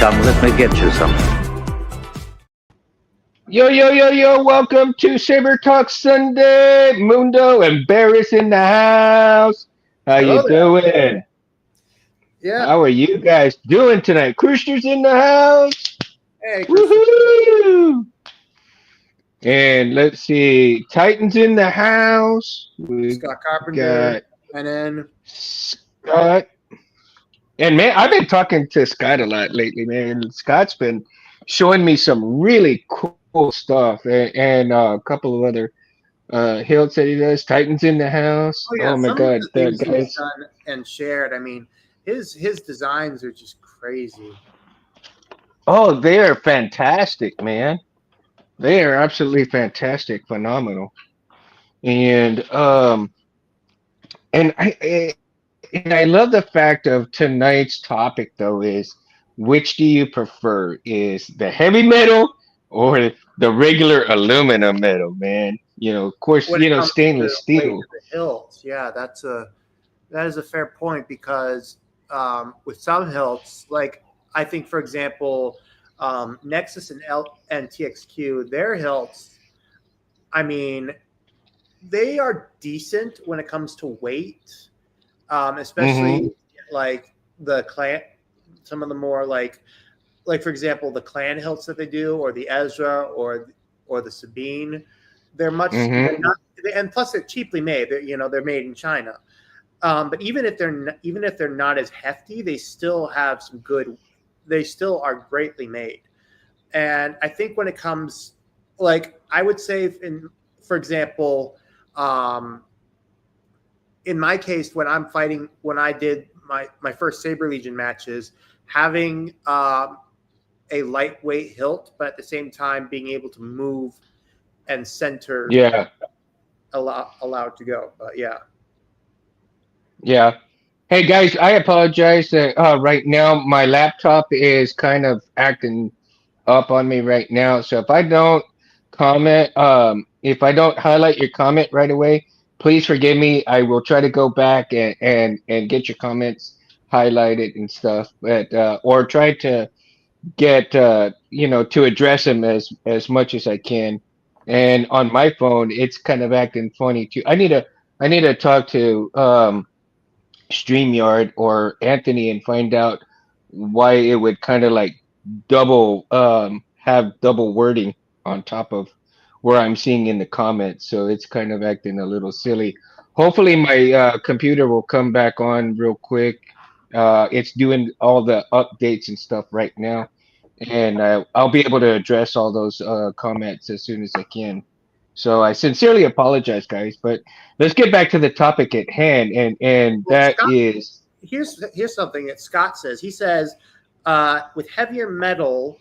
Come, let me get you some. Yo, yo, yo, yo, welcome to Saber Talk Sunday. Mundo and Barris in the house. How you Hello there. doing? Yeah. How are you guys doing tonight? Christian's in the house. Hey, Christian. Woohoo! And let's see, Titans in the house. We Scott Carpenter. got And then, Scott. And man, I've been talking to Scott a lot lately, man. Scott's been showing me some really cool stuff and a couple of other Hill said he does. Titans in the house. oh yeah, Oh my some of God, the the things he's guys. done and shared. I mean, his designs are just crazy. Oh, they are fantastic, man. They are absolutely fantastic, phenomenal. And and I love the fact of tonight's topic though is which do you prefer? Is the heavy metal or the regular aluminum metal, man? Of course, When it comes to the stainless weight steel. of the hilts, yeah, that is a fair point because with some hilts, like I think for example, Nexus and TXQ, their hilts, I mean, they are decent when it comes to weight, Mm-hmm. especially like the clan, some of the more like for example the clan hilts that they do, or the Ezra, or the Sabine. They're Mm-hmm. not, and plus they're cheaply made. They're made in China. But even if they're not as hefty, they still have some good. They still are greatly made. And I think when it comes, like I would say, for example, um, in my case, when I did my first Saber Legion matches, having a lightweight hilt, but at the same time being able to move and center Yeah. allowed to go. But yeah, Yeah. Hey guys, I apologize that right now my laptop is kind of acting up on me right now. So if I don't if I don't highlight your comment right away, please forgive me. I will try to go back and get your comments highlighted and stuff, but or try to get to address them as much as I can. And on my phone, it's kind of acting funny too. I need to talk to StreamYard or Anthony and find out why it would kind of like double have double wording on top of where I'm seeing in the comments. So it's kind of acting a little silly. Hopefully my computer will come back on real quick. It's doing all the updates and stuff right now, and I'll be able to address all those comments as soon as I can. So I sincerely apologize, guys, but let's get back to the topic at hand, and well, that Scott, is here's something that Scott says. He says with heavier metal,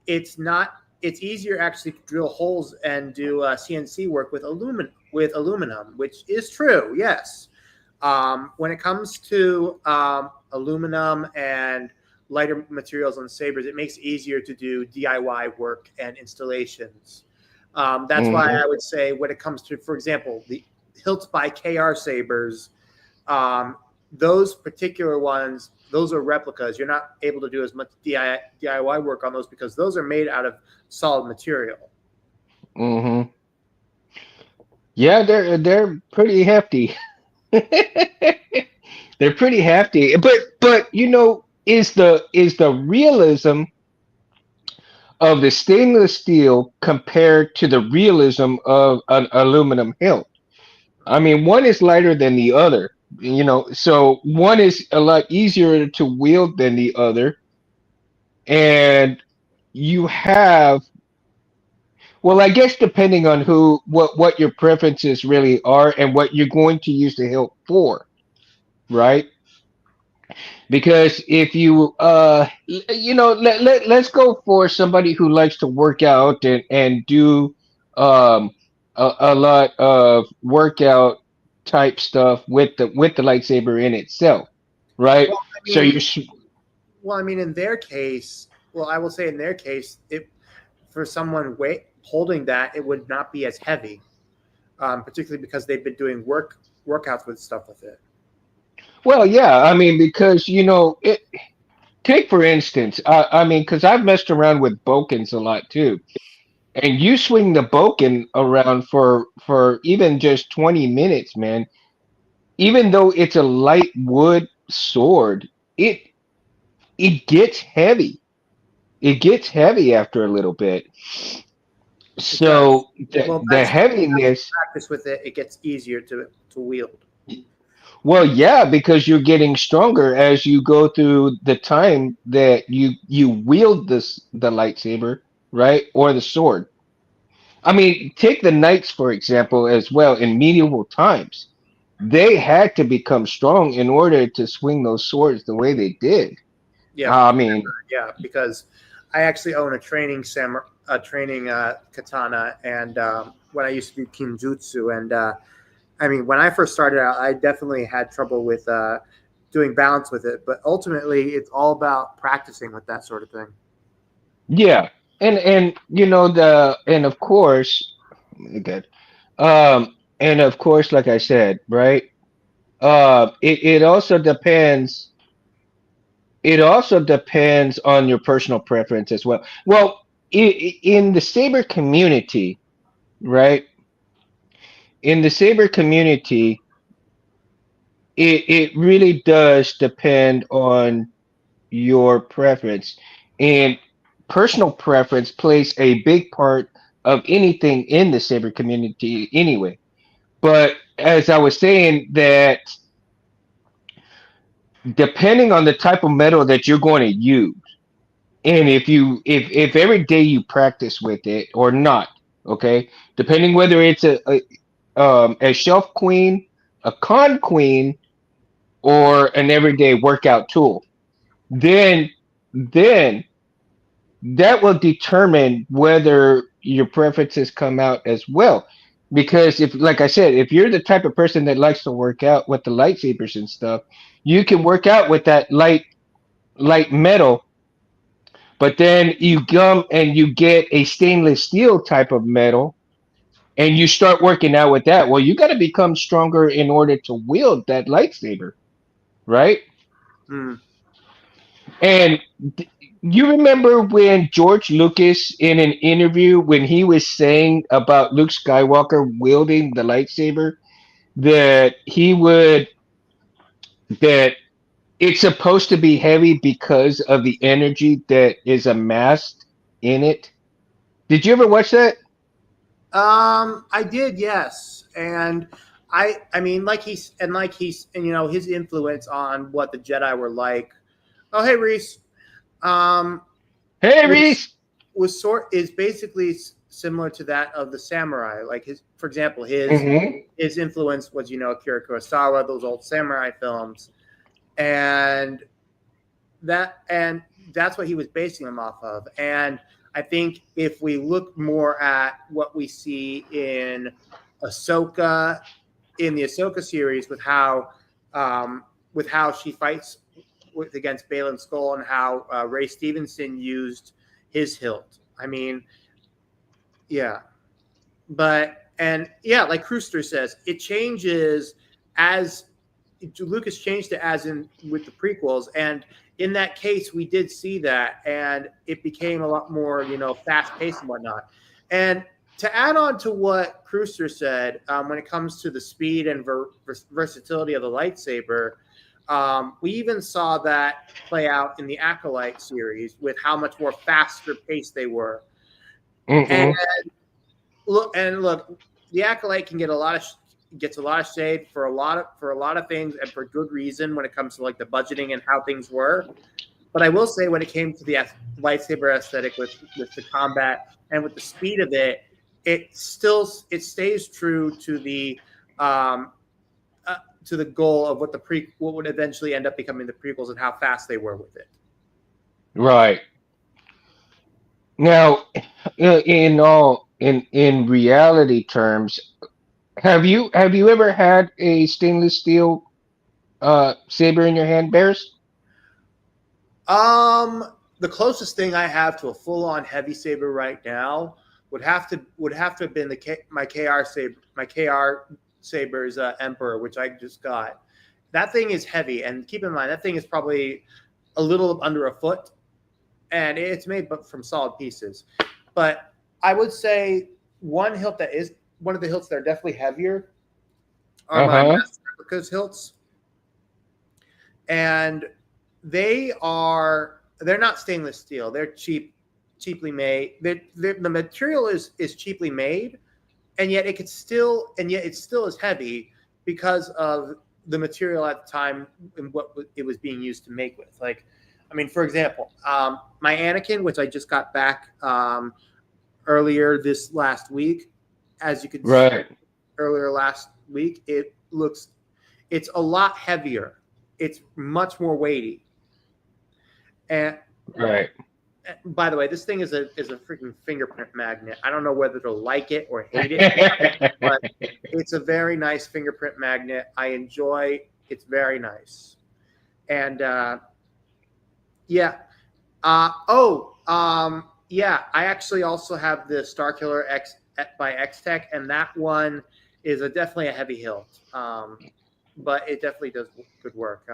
it's not. It's easier actually to drill holes and do CNC work with aluminum, which is true. Yes. When it comes to aluminum and lighter materials on sabers, it makes it easier to do DIY work and installations. That's why mhm, I would say when it comes to, for example, the Hilt by KR sabers, um, those particular ones, those are replicas. You're not able to do as much DIY work on those because those are made out of solid material. mhm. Yeah, they're pretty hefty. They're pretty hefty, but is the realism of the stainless steel compared to the realism of an aluminum hilt? I mean, one is lighter than the other, so one is a lot easier to wield than the other, and you have, well, I guess depending on what your preferences really are and what you're going to use the hilt for, right? Because if you let's go for somebody who likes to work out and do um a lot of workout type stuff with the lightsaber in itself, right? Well, I So mean, you're in their case, well, I will say in their case, it for someone holding that, it would not be as heavy, particularly because they've been doing workouts with stuff with it. well, yeah, I mean, because take for instance, I mean, because I've messed around with Bokens a lot too, and you swing the Boken around for even just 20 minutes, man. Even though it's a light wood sword, it it gets heavy. It gets heavy after a little bit. It does. So the Well, the as you heaviness, practice with it, it gets easier to wield. well, yeah, because you're getting stronger as you go through the time that you wield the lightsaber, right? Or the sword. I mean, take the knights for example as well in medieval times. They had to become strong in order to swing those swords the way they did. Yeah, I mean, yeah, because I actually own a training katana, and when I used to do kinjutsu, and I mean, when I first started out, I definitely had trouble with doing balance with it, but ultimately, it's all about practicing with that sort of thing. yeah, and you know the and of course, good. And of course, like I said, right? It also depends. It also depends on your personal preference as well. Well, in the saber community, right? In the saber community, it really does depend on your preference, and personal preference plays a big part of anything in the saber community anyway. But as I was saying, that depending on the type of metal that you're going to use, and if every day you practice with it or not, okay, depending whether it's a shelf queen, a con queen, or an everyday workout tool, then then that will determine whether your preferences come out as well. Because if, like I said, if you're the type of person that likes to work out with the lightsabers and stuff, you can work out with that light metal, but then you come and you get a stainless steel type of metal and you start working out with that. Well, you got to become stronger in order to wield that lightsaber, right? Mm. And you remember when George Lucas, in an interview, when he was saying about Luke Skywalker wielding the lightsaber, that he would, that it's supposed to be heavy because of the energy that is amassed in it. Did you ever watch that? I did, yes, and I mean, and you know, his influence on what the Jedi were like. Oh, hey, Reese. Um, Hey, was Reese. is basically similar to that of the samurai. Like his, for example, Hmm. his influence was, you know, Akira Kurosawa, those old samurai films, and and that's what he was basing them off of. And I think if we look more at what we see Ahsoka in the Ahsoka series with how she fights against Balin Skull and how Ray Stevenson used his hilt. I mean, yeah, but and yeah, like Krooster says, it changes as Lucas changed it as in with the prequels, and in that case, we did see that, and it became a lot more, you know, fast paced and whatnot. And to add on to what Krooster said, when it comes to the speed and versatility of the lightsaber, we even saw that play out in the Acolyte series with how much more faster paced they were. And Hmm. look, the Acolyte can get gets a lot of shade for a lot of things and for good reason when it comes to like the budgeting and how things were. But I will say when it came to the lightsaber aesthetic with the combat and with the speed of it, it stays true um, to the goal of what would eventually end up becoming the prequels and how fast they were with it. Right. Now, in reality terms, have you ever had a stainless steel saber in your hand, Bears? The closest thing I have to a full on heavy saber right now would have to have been my KR sabers Emperor, which I just got. That thing is heavy, and keep in mind that thing is probably a little under a foot, and it's made from solid pieces. But I would say one hilt that is one of the hilts that are definitely heavier are my Uh-huh. Master Replicas hilts, and they're not stainless steel. They're cheaply made. The material is cheaply made, and yet it still is heavy because of the material at the time and what it was being used to make with. Like, I mean, for example, my Anakin, which I just got back earlier this last week, as you could see Right. earlier last week, it's a lot heavier. It's much more weighty. And Right. by the way, this thing is a freaking fingerprint magnet. I don't know whether to like it or hate it, but it's a very nice fingerprint magnet. I enjoy. It's very nice, and yeah. Yeah. I actually also have the Starkiller X by X-Tech, and that one is definitely a heavy hilt. But it definitely does good work.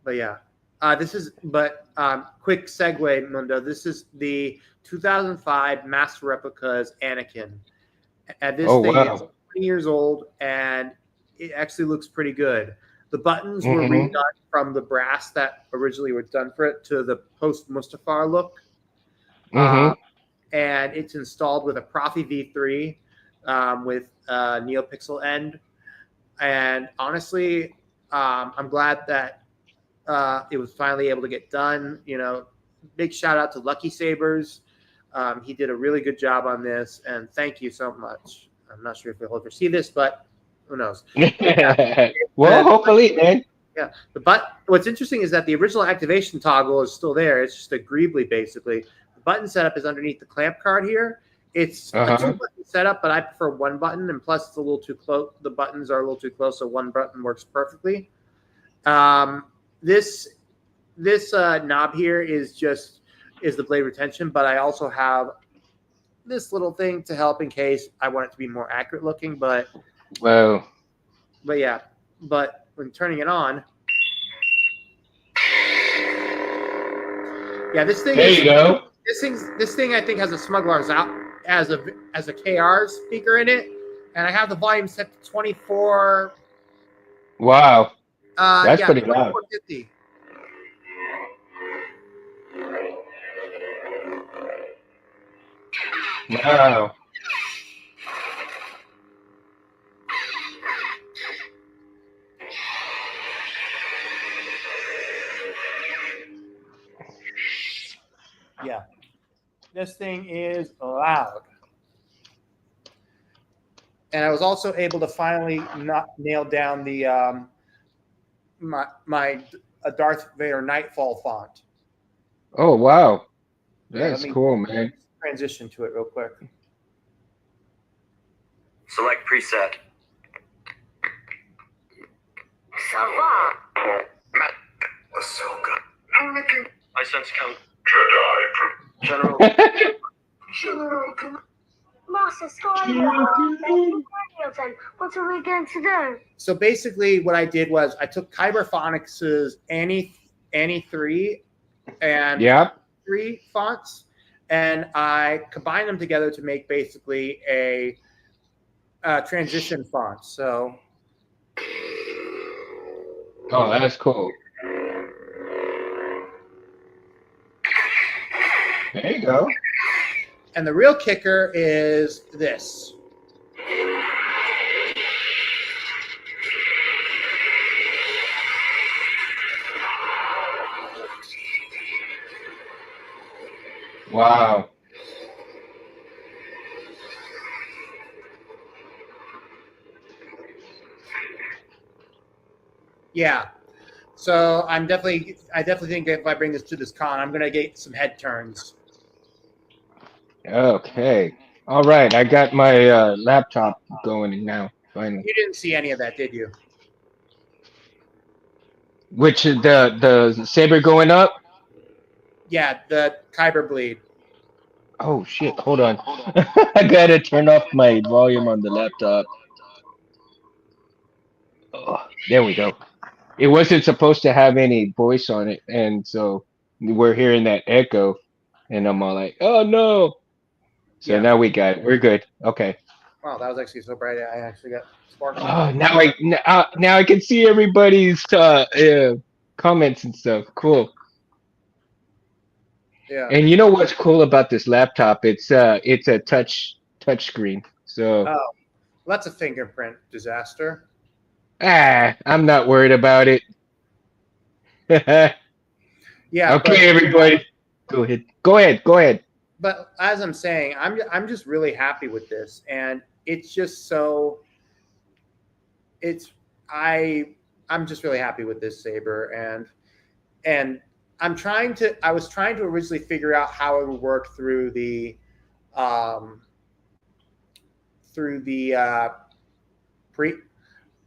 But yeah. Quick segue, Mundo. This is the 2005 Master Replicas Anakin. And this Oh thing is wow. 20 years old, and it actually looks pretty good. The buttons were Mm-hmm. redone from the brass that originally were done for it to the post-Mustafar look. Mm-hmm. And it's installed with a Profi V3 with NeoPixel end. And honestly, I'm glad that it was finally able to get done. Big shout out to Lucky Sabers. He did a really good job on this, and thank you so much. I'm not sure if he'll ever see this, but who knows? Yeah, Well, hopefully, man. yeah. What's interesting is that the original activation toggle is still there. It's just a Greebly, basically. The button setup is underneath the clamp card here. It's a Uh-huh. 2-button setup, but I prefer 1 button, and plus it's a little too close. The buttons are a little too close, so 1 button works perfectly. This knob here is the blade retention, but I also have this little thing to help in case I want it to be more accurate looking. But Well, yeah, but when turning it on, yeah, this thing there you go. this thing I think has a Smuggler's out as a KR speaker in it, and I have the volume set to 24. Wow. That's Yeah, pretty loud. 2450. Wow. Yeah, this thing is loud. And I was also able to finally not nail down the my Darth Vader Nightfall font. Oh wow. Yeah, That's cool, man. transition to it real quick. Select preset. Sava. Ahsoka. Anakin. I sense Count Jedi. General. Master Skywalker. What are we going to do? So basically, what I did was I took Kyber Phonics's Annie 3 and Yep. 3 fonts, and I combined them together to make basically a transition font. So, Oh, that's cool. There you go. and the real kicker is this. Wow. Yeah. So I definitely think if I bring this to this con, I'm gonna get some head turns. Okay. All right. I got my laptop going now. Finally. You didn't see any of that, did you? Which the saber going up? Yeah, the Kyber bleed. Oh shit! Hold on. I gotta turn off my volume on the laptop. Oh, there we go. it wasn't supposed to have any voice on it, and so we're hearing that echo, and I'm all like, oh no. So Yeah. now we're good. Okay. Wow, that was actually so bright. I actually got sparkles. Oh, now I can see everybody's comments and stuff. Cool. Yeah. And you know what's cool about this laptop? It's a touch screen. So Oh, that's a fingerprint disaster. I'm not worried about it. Okay, Yeah, everybody, go ahead. Go ahead. but as I'm saying, I'm just really happy with this, and it's just so it's I'm just really happy with this saber, and I was trying to originally figure out how it would work um through the pre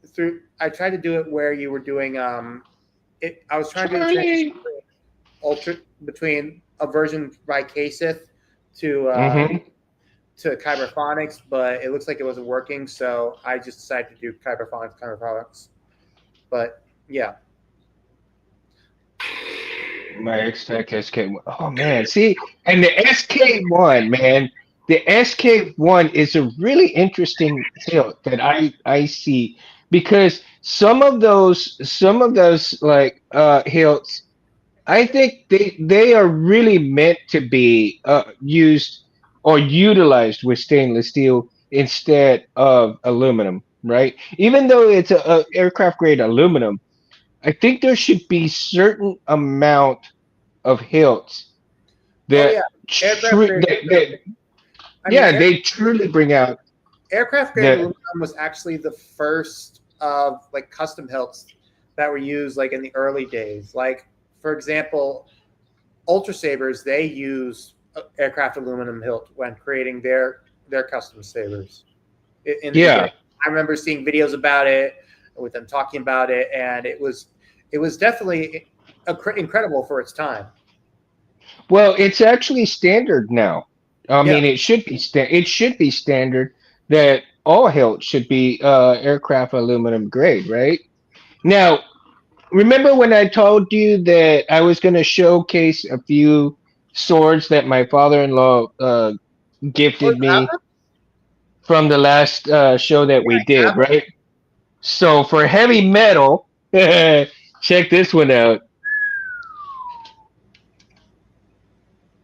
through I tried to do it where you were doing I was trying to do the transition between a version by Kasith to to Kyberphonics, but it looks like it wasn't working, so I just decided to do Kyberphonics. But yeah. My X-Tech SK1. Oh man, see, and the SK1, man, the SK1 is a really interesting hilt that I see because some of those like hilts, I think they are really meant to be used or utilized with stainless steel instead of aluminum, right? Even though it's a aircraft grade aluminum, I think there should be certain amount of hilts Oh that, yeah, aircraft grade. I mean, yeah, they truly bring out aircraft grade the aluminum was actually the first of like custom hilts that were used like in the early days. Like for example, Ultra Sabers, they use aircraft aluminum hilt when creating their custom sabers. In the yeah. beginning. I remember seeing videos about it with them talking about it, and it was definitely incredible for its time. Well, it's actually standard now. I Yeah. mean, it should be standard that all hilts should be aircraft aluminum grade, right? Now, remember when I told you that I was going to showcase a few swords that my father-in-law Oh, gifted you have me them? from the last show that we You did, have them? right? So for heavy metal, check this one out.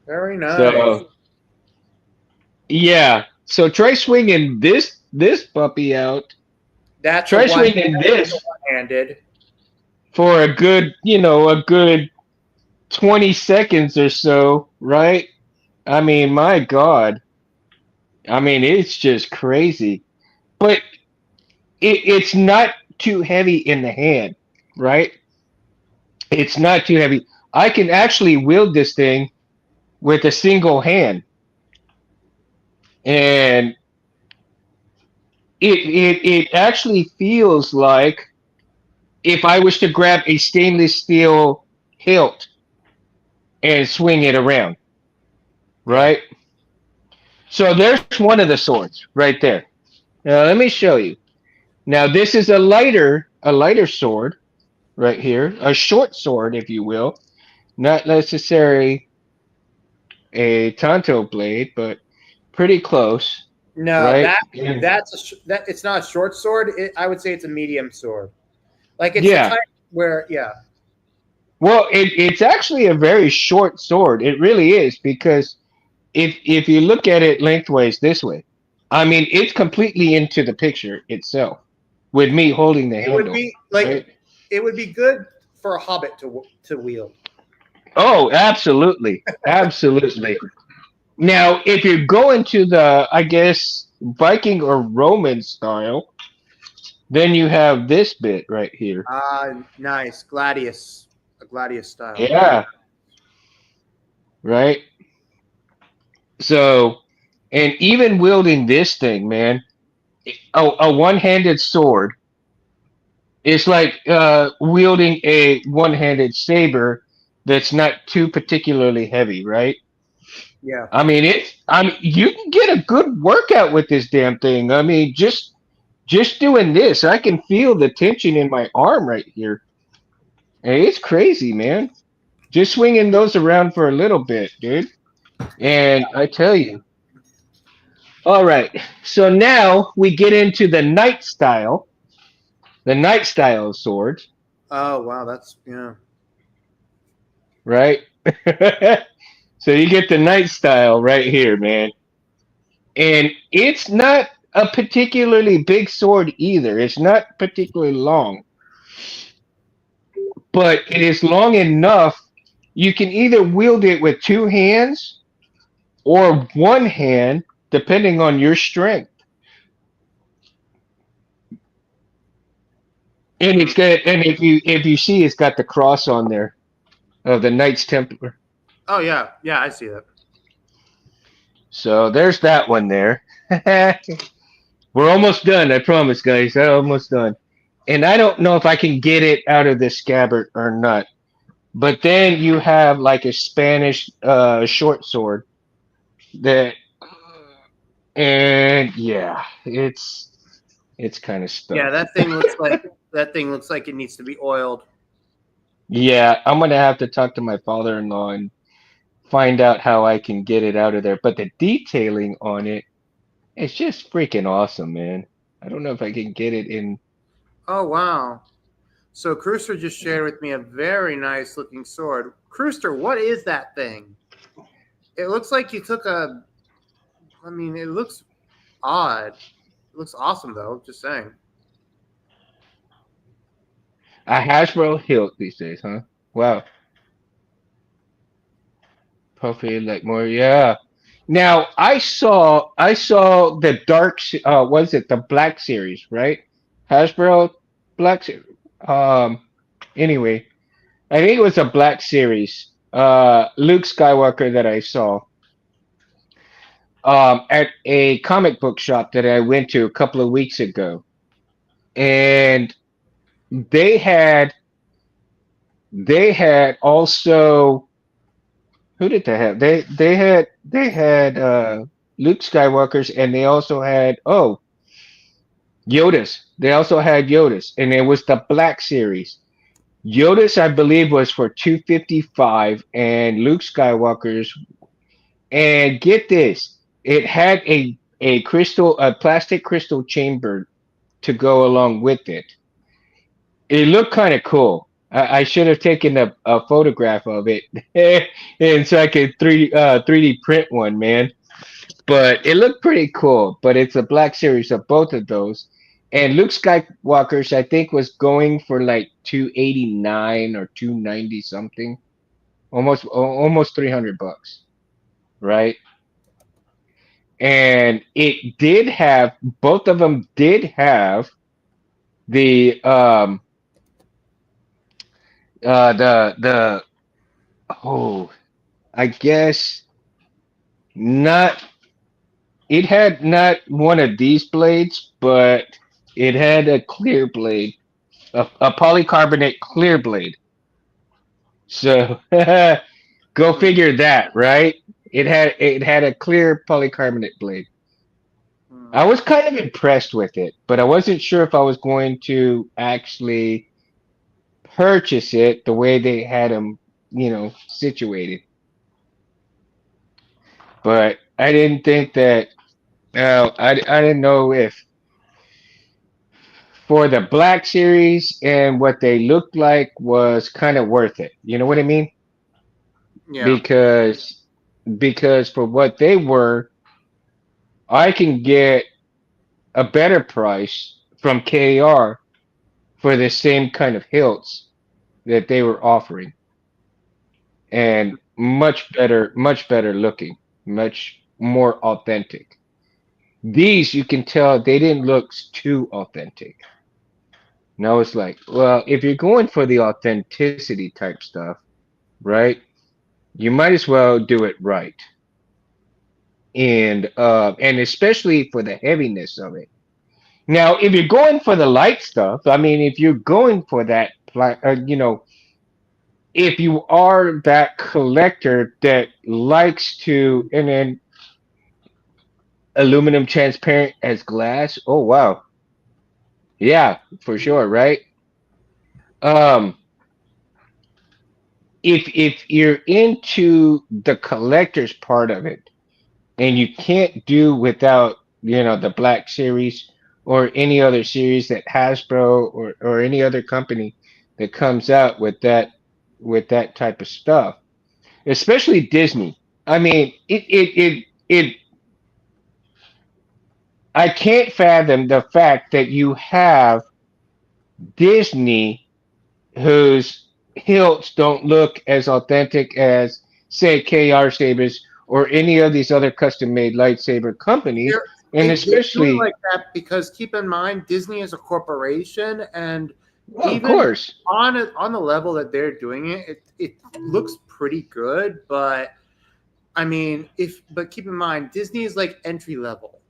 Very nice. So yeah, so try swinging this puppy out. That's a Try swinging this one-handed. for a good 20 seconds or so, right? I mean, my God. I mean, it's just crazy. But it's not too heavy in the hand, right? It's not too heavy. I can actually wield this thing with a single hand. And it actually feels like if I was to grab a stainless steel hilt and swing it around, right? So there's one of the swords right there. Now let me show you. Now this is a lighter sword right here, a short sword, if you will, not necessarily a tanto blade, but pretty close, No, right? that it's not a short sword. I would say it's a medium sword. Like it's the Yeah. type where Well, it's actually a very short sword. It really is because if you look at it lengthways this way, I mean it's completely into the picture itself with me holding the it handle. would be like right? it would be good for a hobbit to wield. Oh, absolutely, absolutely. Now, if you're going to the, I guess, Viking or Roman style, then you have this bit right here. Nice Gladius, a Gladius style. Yeah, right. So, and even wielding this thing, man, a one-handed sword is like wielding a one-handed saber that's not too particularly heavy, right? Yeah. I mean, you can get a good workout with this damn thing. I mean, just doing this, I can feel the tension in my arm right here. And it's crazy, man. Just swinging those around for a little bit, dude. And I tell you. All right. So now we get into the knight style of swords, Oh wow, that's yeah. right? So you get the knight style right here, man. And it's not a particularly big sword either. It's not particularly long, but it is long enough you can either wield it with two hands or one hand, depending on your strength. And Hmm. it's got, and if you see, it's got the cross on there of the Knights Templar. Oh yeah, yeah, I see that. So there's that one there. We're almost done. I promise, guys. I'm almost done. And I don't know if I can get it out of this scabbard or not. But then you have like a Spanish short sword that, and yeah, it's kind of Yeah, stuff. that thing looks like it needs to be oiled. Yeah, I'm gonna have to talk to my father-in-law and find out how I can get it out of there. But the detailing on it, it's just freaking awesome, man. I don't know if I can get it in. Oh wow. So Cruister just shared with me a very nice looking sword. Cruister, what is that thing? It looks like you took a. I mean, it looks odd. It looks awesome though. Just saying. A Hasbro hilt these days, huh? Wow. Puffy like more, yeah. Now I saw the was it the Black Series, right? Hasbro Black Series. Um anyway, I think it was a Black Series. Luke Skywalker that I saw at a comic book shop that I went to a couple of weeks ago. And they had they had also who did they have? They had Luke Skywalker's, and they also had Yoda's. They also had Yoda's, and it was the Black Series. Yoda's, I believe, was for 255, and Luke Skywalker's. And get this, it had a plastic crystal chamber to go along with it. It looked kind of cool. I should have taken a photograph of it, and so I could 3D print one, man. But it looked pretty cool. But it's a Black Series of both of those. And Luke Skywalker's, I think, was going for like 289 or 290 something, almost $300, right? And it did have both of them did have the the oh, I guess not. It had not one of these blades, but it had a clear blade, a polycarbonate clear blade. So go Hmm. figure that, right? It had a clear polycarbonate blade. Hmm. I was kind of impressed with it, but I wasn't sure if I was going to actually purchase it the way they had them, situated. But I didn't think that. I didn't know if for the Black Series and what they looked like was kind of worth it. You know what I mean? Yeah. Because for what they were, I can get a better price from KR for the same kind of hilts that they were offering, and much better looking, much more authentic. These you can tell they didn't look too authentic. Now it's like, well, if you're going for the authenticity type stuff, right? You might as well do it right, and especially for the heaviness of it. Now, if you're going for the light stuff, I mean, if you're going for that, if you are that collector that likes to, and then aluminum transparent as glass, oh wow, yeah, for sure, right? Um, if you're into the collector's part of it, and you can't do without the Black Series or any other series that Hasbro or any other company that comes out with that type of stuff, especially Disney. I mean, it I can't fathom the fact that you have Disney whose hilts don't look as authentic as, say, KR Sabers or any of these other custom made lightsaber companies. And They're doing especially, like that because keep in mind Disney is a corporation, and well, of even course, on the level that they're doing it looks pretty good. But I mean, but keep in mind Disney is like entry level,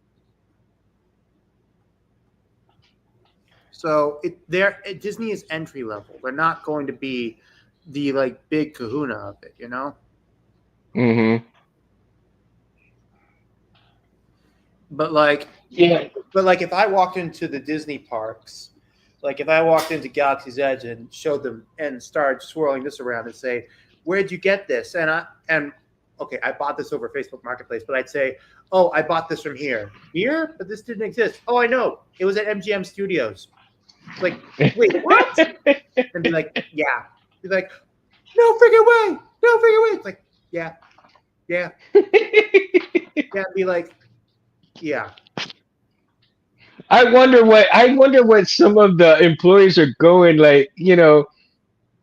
so Disney is entry level. They're not going to be the like big Kahuna of it, you know. hmm But like yeah, But like if I walked into the Disney parks, like if I walked into Galaxy's Edge and showed them and started swirling this around and say, "Where'd you get this?" And okay, I bought this over Facebook Marketplace, but I'd say, "Oh, I bought this from here." Here, but this didn't exist. Oh, I know, it was at MGM Studios. It's like, wait, what? And be like, yeah. Be like, no freaking way, no freaking way. It's like, yeah, yeah, yeah. Be like, yeah. I wonder what some of the employees are going like.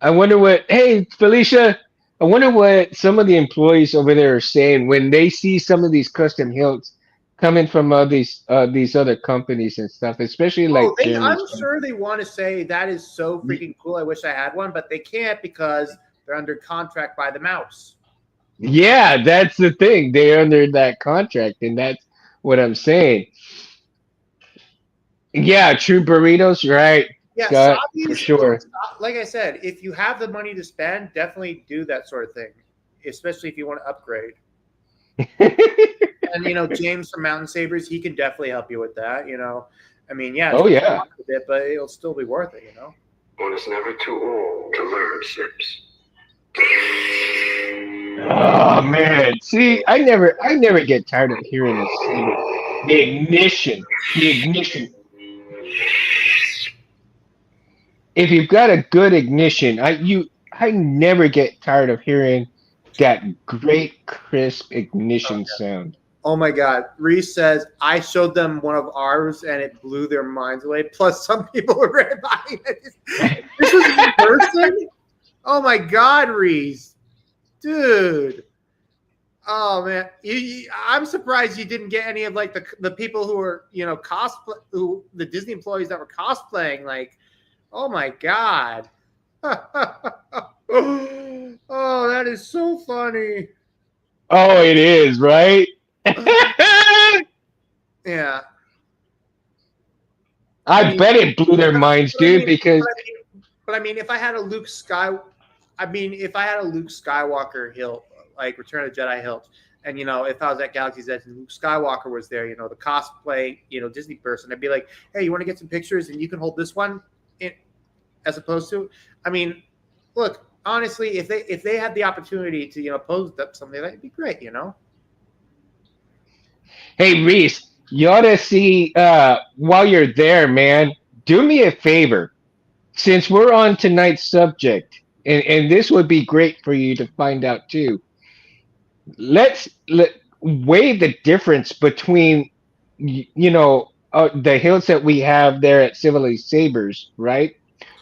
I wonder what. Hey, Felicia. I wonder what some of the employees over there are saying when they see some of these custom hilts coming from these other companies and stuff, especially Oh, like Jeremy's I'm sure they want to say that is so freaking cool. I wish I had one, but they can't because they're under contract by the mouse. Yeah, that's the thing. They're under that contract, and that's what I'm saying. Yeah, true burritos, right, Yeah, Scott, for Sabi's, sure. like I said, if you have the money to spend, definitely do that sort of thing, especially if you want to upgrade. And James from Mountain Sabers, he can definitely help you with that. I mean, yeah, it's Oh gonna yeah. cost a bit, but it'll still be worth it. One is never too old to learn, Sips. Oh man. See, I never get tired of hearing this saber. The ignition. The ignition. If you've got a good ignition, I never get tired of hearing that great crisp ignition sound. Oh my God. Reese says, I showed them one of ours and it blew their minds away. Plus, some people were right behind it. This was in person? Oh my God, Reese. Dude. Oh man. I'm surprised you didn't get any of like the people who were, the Disney employees that were cosplaying. Like, oh my God. Oh, that is so funny. Oh, it is, right? Yeah. I bet it blew their minds, dude, because But I mean, if I had a Luke Skywalker hilt, like Return of the Jedi hilt, and if I was at Galaxy's Edge and Luke Skywalker was there, the cosplay, Disney person, I'd be like, hey, you want to get some pictures and you can hold this one, as opposed to, I mean, look, honestly, if they had the opportunity to pose up something, that'd be great, hey, Reese, you ought to see while you're there, man. Do me a favor, since we're on tonight's subject, and this would be great for you to find out too. Let weigh the difference between the hilts that we have there at Civilized Sabers, right?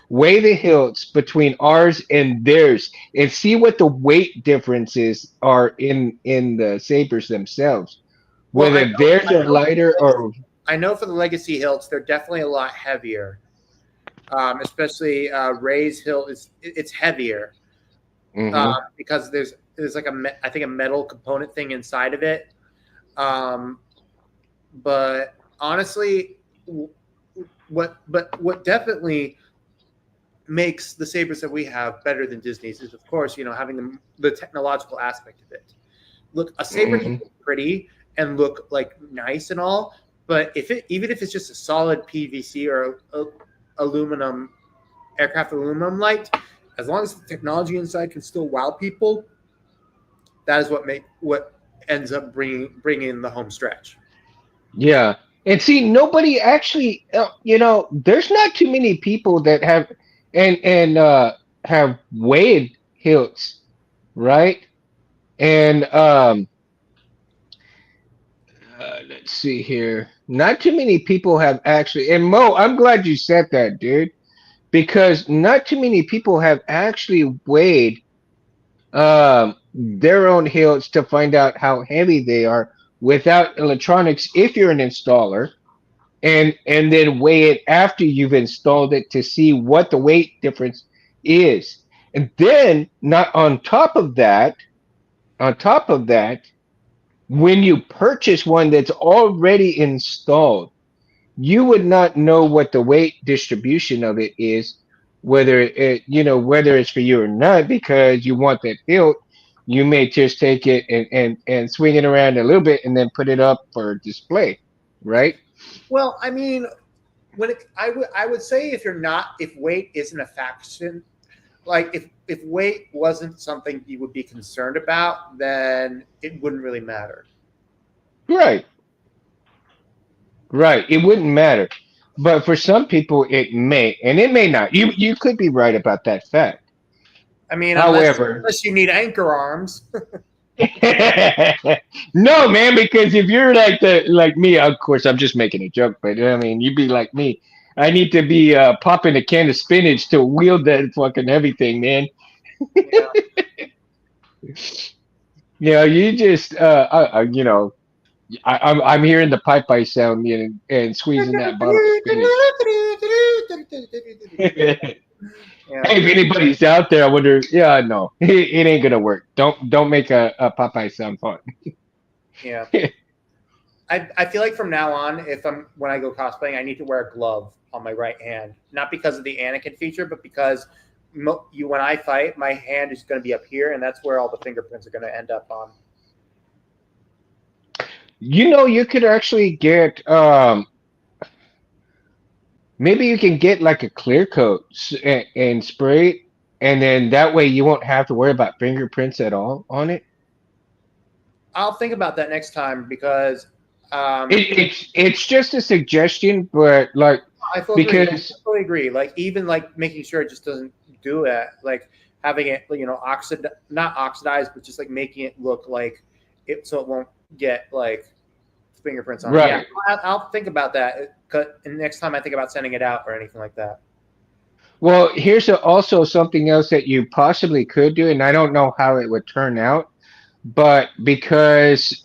Weigh the hilts between ours and theirs, and see what the weight differences are in the sabers themselves. Well, Whether theirs are lighter or I know for the Legacy hilts, they're definitely a lot heavier. Especially Ray's hilt it's heavier because there's like I think a metal component thing inside of it. But honestly, what definitely makes the sabers that we have better than Disney's is, of course, having the technological aspect of it. Look, a saber can look pretty and look like nice and all, but even if it's just a solid PVC or aluminum aircraft aluminum light, as long as the technology inside can still wow people, that is what ends up bringing the home stretch. Yeah. And see, nobody actually, there's not too many people that have have weighed hilts, right? And let's see here. Not too many people have actually, and Mo, I'm glad you said that, dude, because not too many people have actually weighed their own hilts to find out how heavy they are without electronics if you're an installer, and then weigh it after you've installed it to see what the weight difference is. And then not on top of that, when you purchase one that's already installed, you would not know what the weight distribution of it is, whether it's for you or not, because you want that hilt. You may just take it and swing it around a little bit and then put it up for display, right? Well, I mean, I would say if weight isn't a faction, like if weight wasn't something you would be concerned about, then it wouldn't really matter. Right, right. It wouldn't matter, but for some people, it may, and it may not. You could be right about that fact. I mean, However, unless you need anchor arms. no, man, because if you're like me, of course, I'm just making a joke, but I mean, you'd be like me. I need to be popping a can of spinach to wield that fucking heavy thing, man. Yeah. You just, I'm hearing the pipe sound and squeezing that bottle of spinach. Yeah. Hey, if anybody's out there, I wonder. Yeah, no, it ain't gonna work. Don't make a Popeye sound fun. Yeah. I feel like from now on, when I go cosplaying, I need to wear a glove on my right hand, not because of the Anakin feature, but because when I fight, my hand is going to be up here, and that's where all the fingerprints are going to end up on. You could actually get maybe you can get like a clear coat and spray it, and then that way you won't have to worry about fingerprints at all on it. I'll think about that next time because It's just a suggestion, but like I fully because agree. Like even like making sure it just doesn't do it, like having it, not oxidized, but just like making it look like it so it won't get like fingerprints on it. Right. Yeah, I'll think about that. And next time I think about sending it out or anything like that. Well, here's also something else that you possibly could do, and I don't know how it would turn out, but because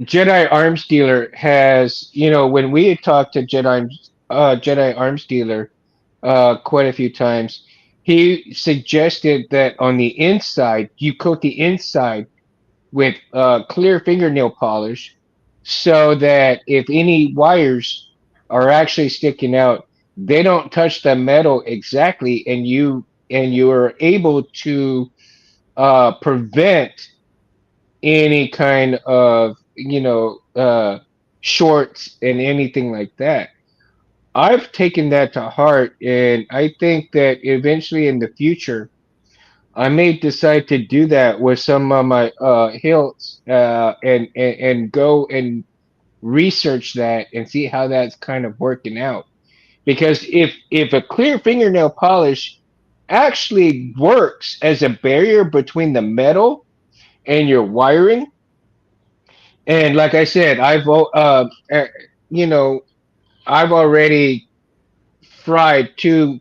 Jedi Arms Dealer has, when we had talked to Jedi Arms Dealer quite a few times, he suggested that on the inside, you coat the inside with clear fingernail polish so that if any wires are actually sticking out, they don't touch the metal exactly, and you are able to prevent any kind of shorts and anything like that. I've taken that to heart, and I think that eventually in the future I may decide to do that with some of my hilts, and go and research that and see how that's kind of working out. Because if a clear fingernail polish actually works as a barrier between the metal and your wiring, and like I said, you know I've already fried two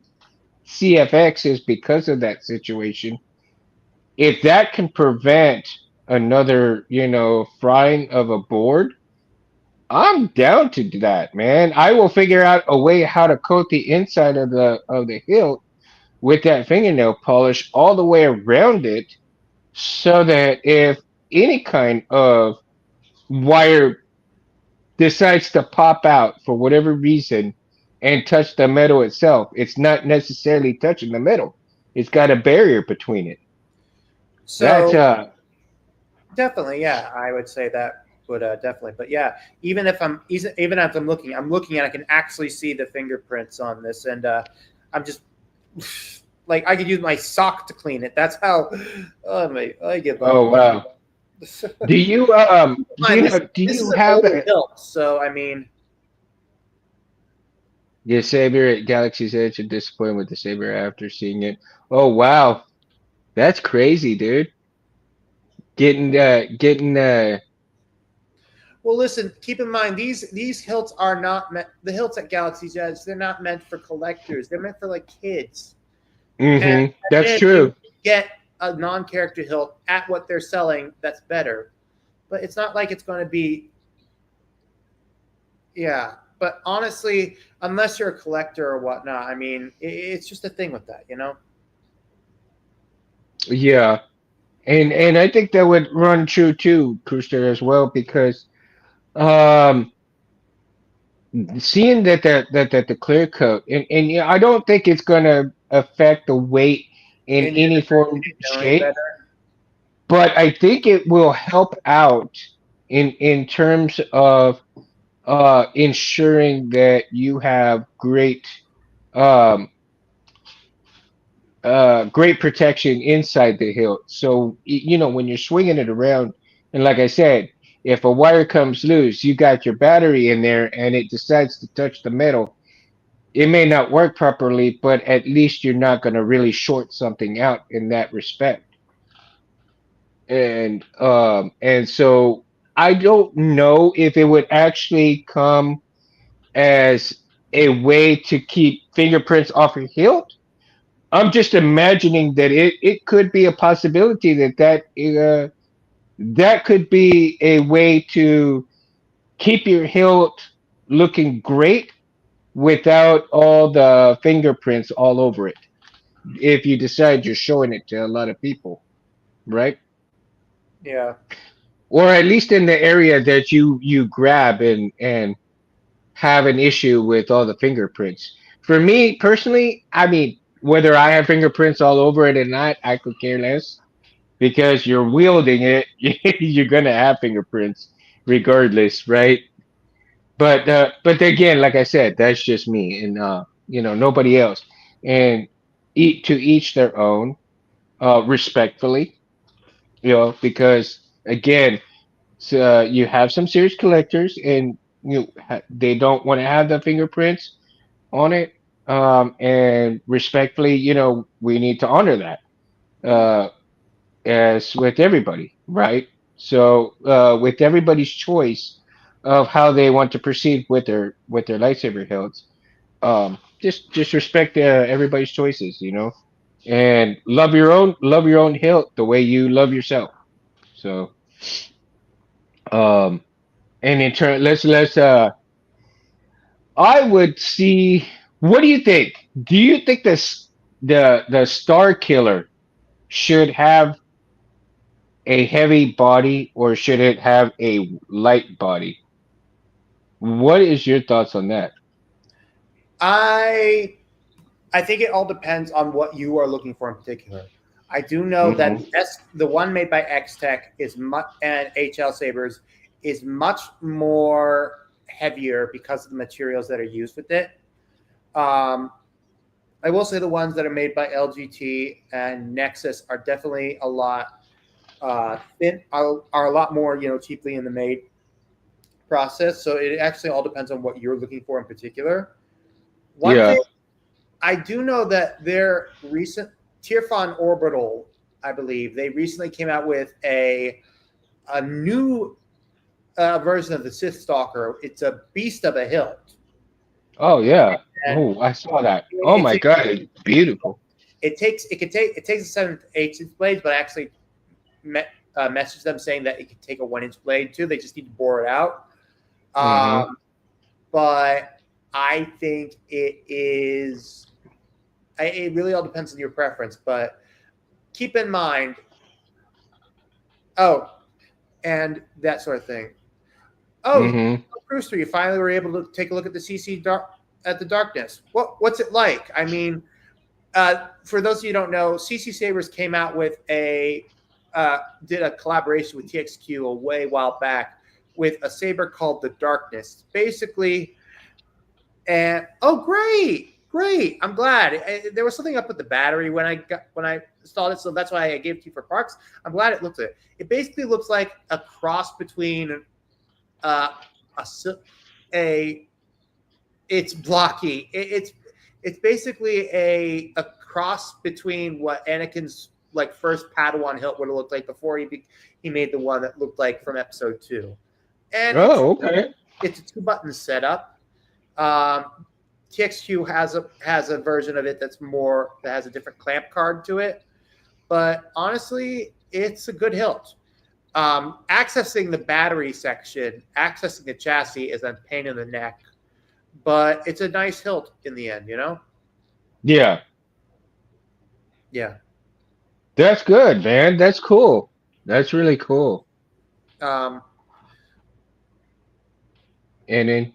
CFXs because of that situation. If that can prevent another, frying of a board, I'm down to do that, man. I will figure out a way how to coat the inside of the hilt with that fingernail polish all the way around it, so that if any kind of wire decides to pop out for whatever reason and touch the metal itself, it's not necessarily touching the metal. It's got a barrier between it. So That's definitely, yeah, I would say that would definitely. But yeah, even if I'm looking and I can actually see the fingerprints on this, and I'm just like I could use my sock to clean it. That's how. I give up. Oh wow. Do you do This is you an have older a hilt, so I mean, your saber at Galaxy's Edge and disappointed with the saber after seeing it? Oh wow, that's crazy, dude. Getting well, listen. Keep in mind these hilts are not meant. The hilts at Galaxy's Edge, they're not meant for collectors. They're meant for like kids. And That's then true. you get a non-character hilt at what they're selling that's better, but it's not like it's going to be. Yeah, but honestly, unless you're a collector or whatnot, I mean, it's just a thing with that, you know. Yeah. And I think that would run true too, Cruister, as well, because um seeing that the clear coat and yeah, I don't think it's gonna affect the weight in And any form knowing shape, better. but I think it will help out in terms of ensuring that you have um great protection inside the hilt. So you know when you're swinging it around, and like I said, if a wire comes loose, you got your battery in there, and it decides to touch the metal. It may not work properly, but at least you're not going to really short something out in that respect. And so I don't know if it would actually come as a way to keep fingerprints off your hilt. I'm just imagining that it could be a possibility that could be a way to keep your hilt looking great without all the fingerprints all over it. If you decide you're showing it to a lot of people, right? Yeah. Or at least in the area that you grab and have an issue with all the fingerprints. For me personally, I mean, whether I have fingerprints all over it or not, I could care less because you're wielding it, you're gonna have fingerprints regardless, right? But again, like I said, that's just me, and nobody else. And eat to each their own, respectfully, because again, so, you have some serious collectors, and they don't want to have the fingerprints on it. And respectfully, we need to honor that. Uh, as with everybody, right? So with everybody's choice of how they want to proceed with their lightsaber hilts, just respect everybody's choices, and love your own hilt the way you love yourself. So um, and in turn, let's I would see. What do you think? Do you think this the Star Killer should have a heavy body or should it have a light body? What is your thoughts on that? I I think it all depends on what you are looking for in particular. I do know that Hmm. the one made by X Tech is much and HL Sabers is much more heavier because of the materials that are used with it. Um, I will say the ones that are made by LGT and Nexus are definitely a lot are a lot more cheaply in the made process. So it actually all depends on what you're looking for in particular. One Yeah. thing I do know that their recent Tirfon Orbital, I believe, they recently came out with a new version of the Sith Stalker. It's a beast of a hilt, Oh yeah. and Oh, I saw that. Oh my God, it's beautiful. it takes a 7/8 blades, but I actually messaged them saying that it could take a 1-inch blade too. They just need to bore it out. Hmm. But I think it is. It really all depends on your preference, but keep in mind. Oh, and that sort of thing. Oh, Hmm. Brewster, you finally were able to take a look at the at the darkness. What's it like? I mean, for those of you who don't know, CC Sabers came out with did a collaboration with TXQ a way while back with a saber called the Darkness. Basically, and oh, great, Great. I'm glad. There was something up with the battery when I installed it, so that's why I gave it to you for parks. I'm glad it looks it. It basically looks like a cross between a it's blocky. It's basically a cross between what Anakin's like first Padawan hilt would have looked like before he made the one that looked like from Episode 2. And Okay. it's a 2-button setup. TXQ has a version of it that has a different clamp card to it, but honestly, it's a good hilt. Accessing the battery section, accessing the chassis is a pain in the neck, but it's a nice hilt in the end, Yeah. Yeah. That's good, man. That's cool. That's really cool. Um, And then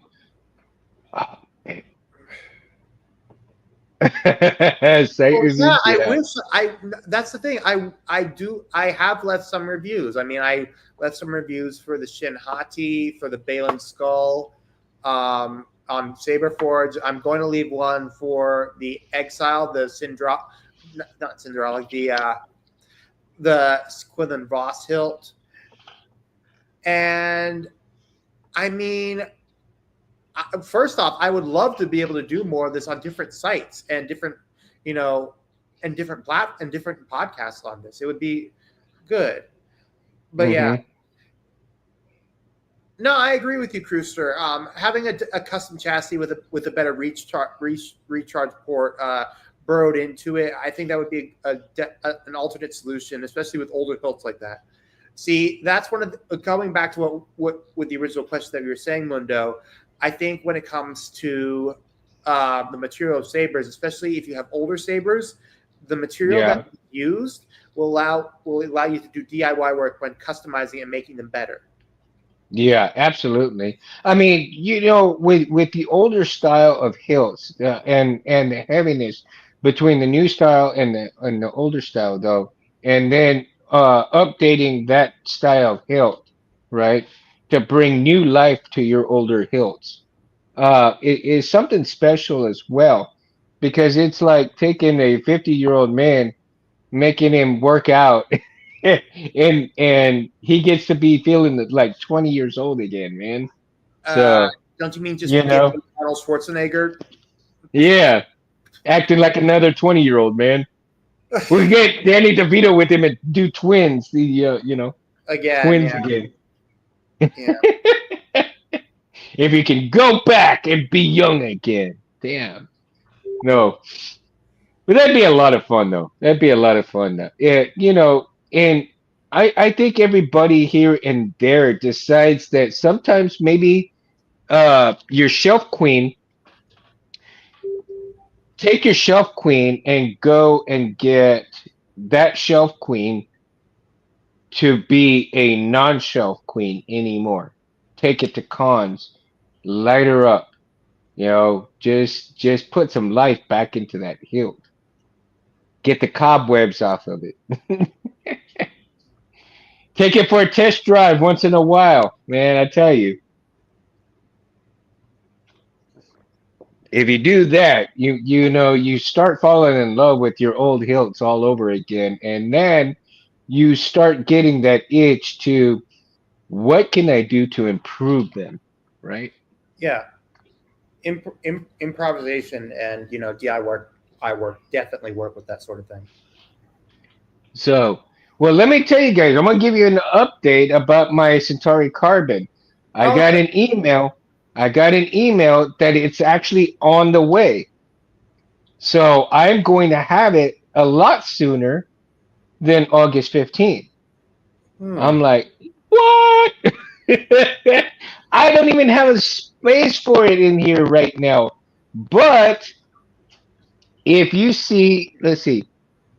Satan's yeah, I into that. wish that's the thing. I have left some reviews. I mean, I left some reviews for the Shin Hati, for the Balin Skull, on Saberforge. I'm going to leave one for the Exile, the not Syndrolic, the Squillen Voss hilt. And I mean, first off, I would love to be able to do more of this on different sites and different, and different podcasts on this. It would be good. But yeah. No, I agree with you, Crewster. Having a custom chassis with a better recharge port burrowed into it, I think that would be an alternate solution, especially with older hilts like that. See, that's one of going back to what with the original question that we were saying, Mundo. I think when it comes to the material of sabers, especially if you have older sabers, the material that you used will allow you to do DIY work when customizing and making them better. Yeah, absolutely. I mean, with the older style of hilts and the heaviness between the new style and the older style, though, and then updating that style of hilt, right, to bring new life to your older hilts, it is something special as well, because it's like taking a 50-year-old man, making him work out. and he gets to be feeling like 20 years old again, man. So don't you mean just Arnold Schwarzenegger? Yeah, acting like another 20-year-old, man. We get Danny DeVito with him and do twins. Again, twins yeah. again. Yeah. If you can go back and be young again, damn. No, but that'd be a lot of fun, though. That'd be a lot of fun, though. Yeah, and I think everybody here and there decides that sometimes maybe your shelf queen, take your shelf queen and go and get that shelf queen to be a non-shelf queen anymore. Take it to cons, light her up, just put some life back into that hilt. Get the cobwebs off of it. Take it for a test drive once in a while, man. I tell you, if you do that, you start falling in love with your old hilts all over again, and then you start getting that itch to, what can I do to improve them, right? Yeah, improvisation and DIY work definitely work with that sort of thing. So, well, let me tell you guys, I'm gonna give you an update about my Centauri Carbon. I got an email that it's actually on the way. So I'm going to have it a lot sooner than August 15th. I'm like, what? I don't even have a space for it in here right now. But if you see, let's see,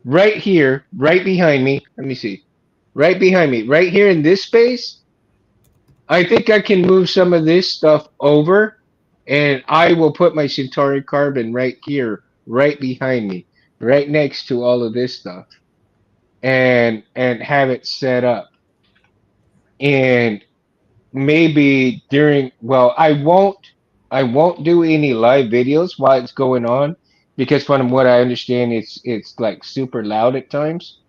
right here, right behind me, let me see, right behind me, right here in this space, I think I can move some of this stuff over, and I will put my Centauri Carbon right here, right behind me, right next to all of this stuff, and have it set up. And maybe I won't do any live videos while it's going on, because from what I understand, it's like super loud at times.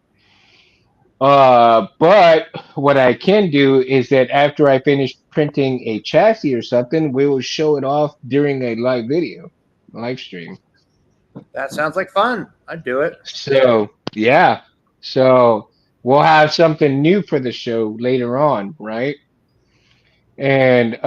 But what I can do is that after I finish printing a chassis or something, we will show it off during a live video, live stream. That sounds like fun. I'd do it. So yeah, so we'll have something new for the show later on, right? And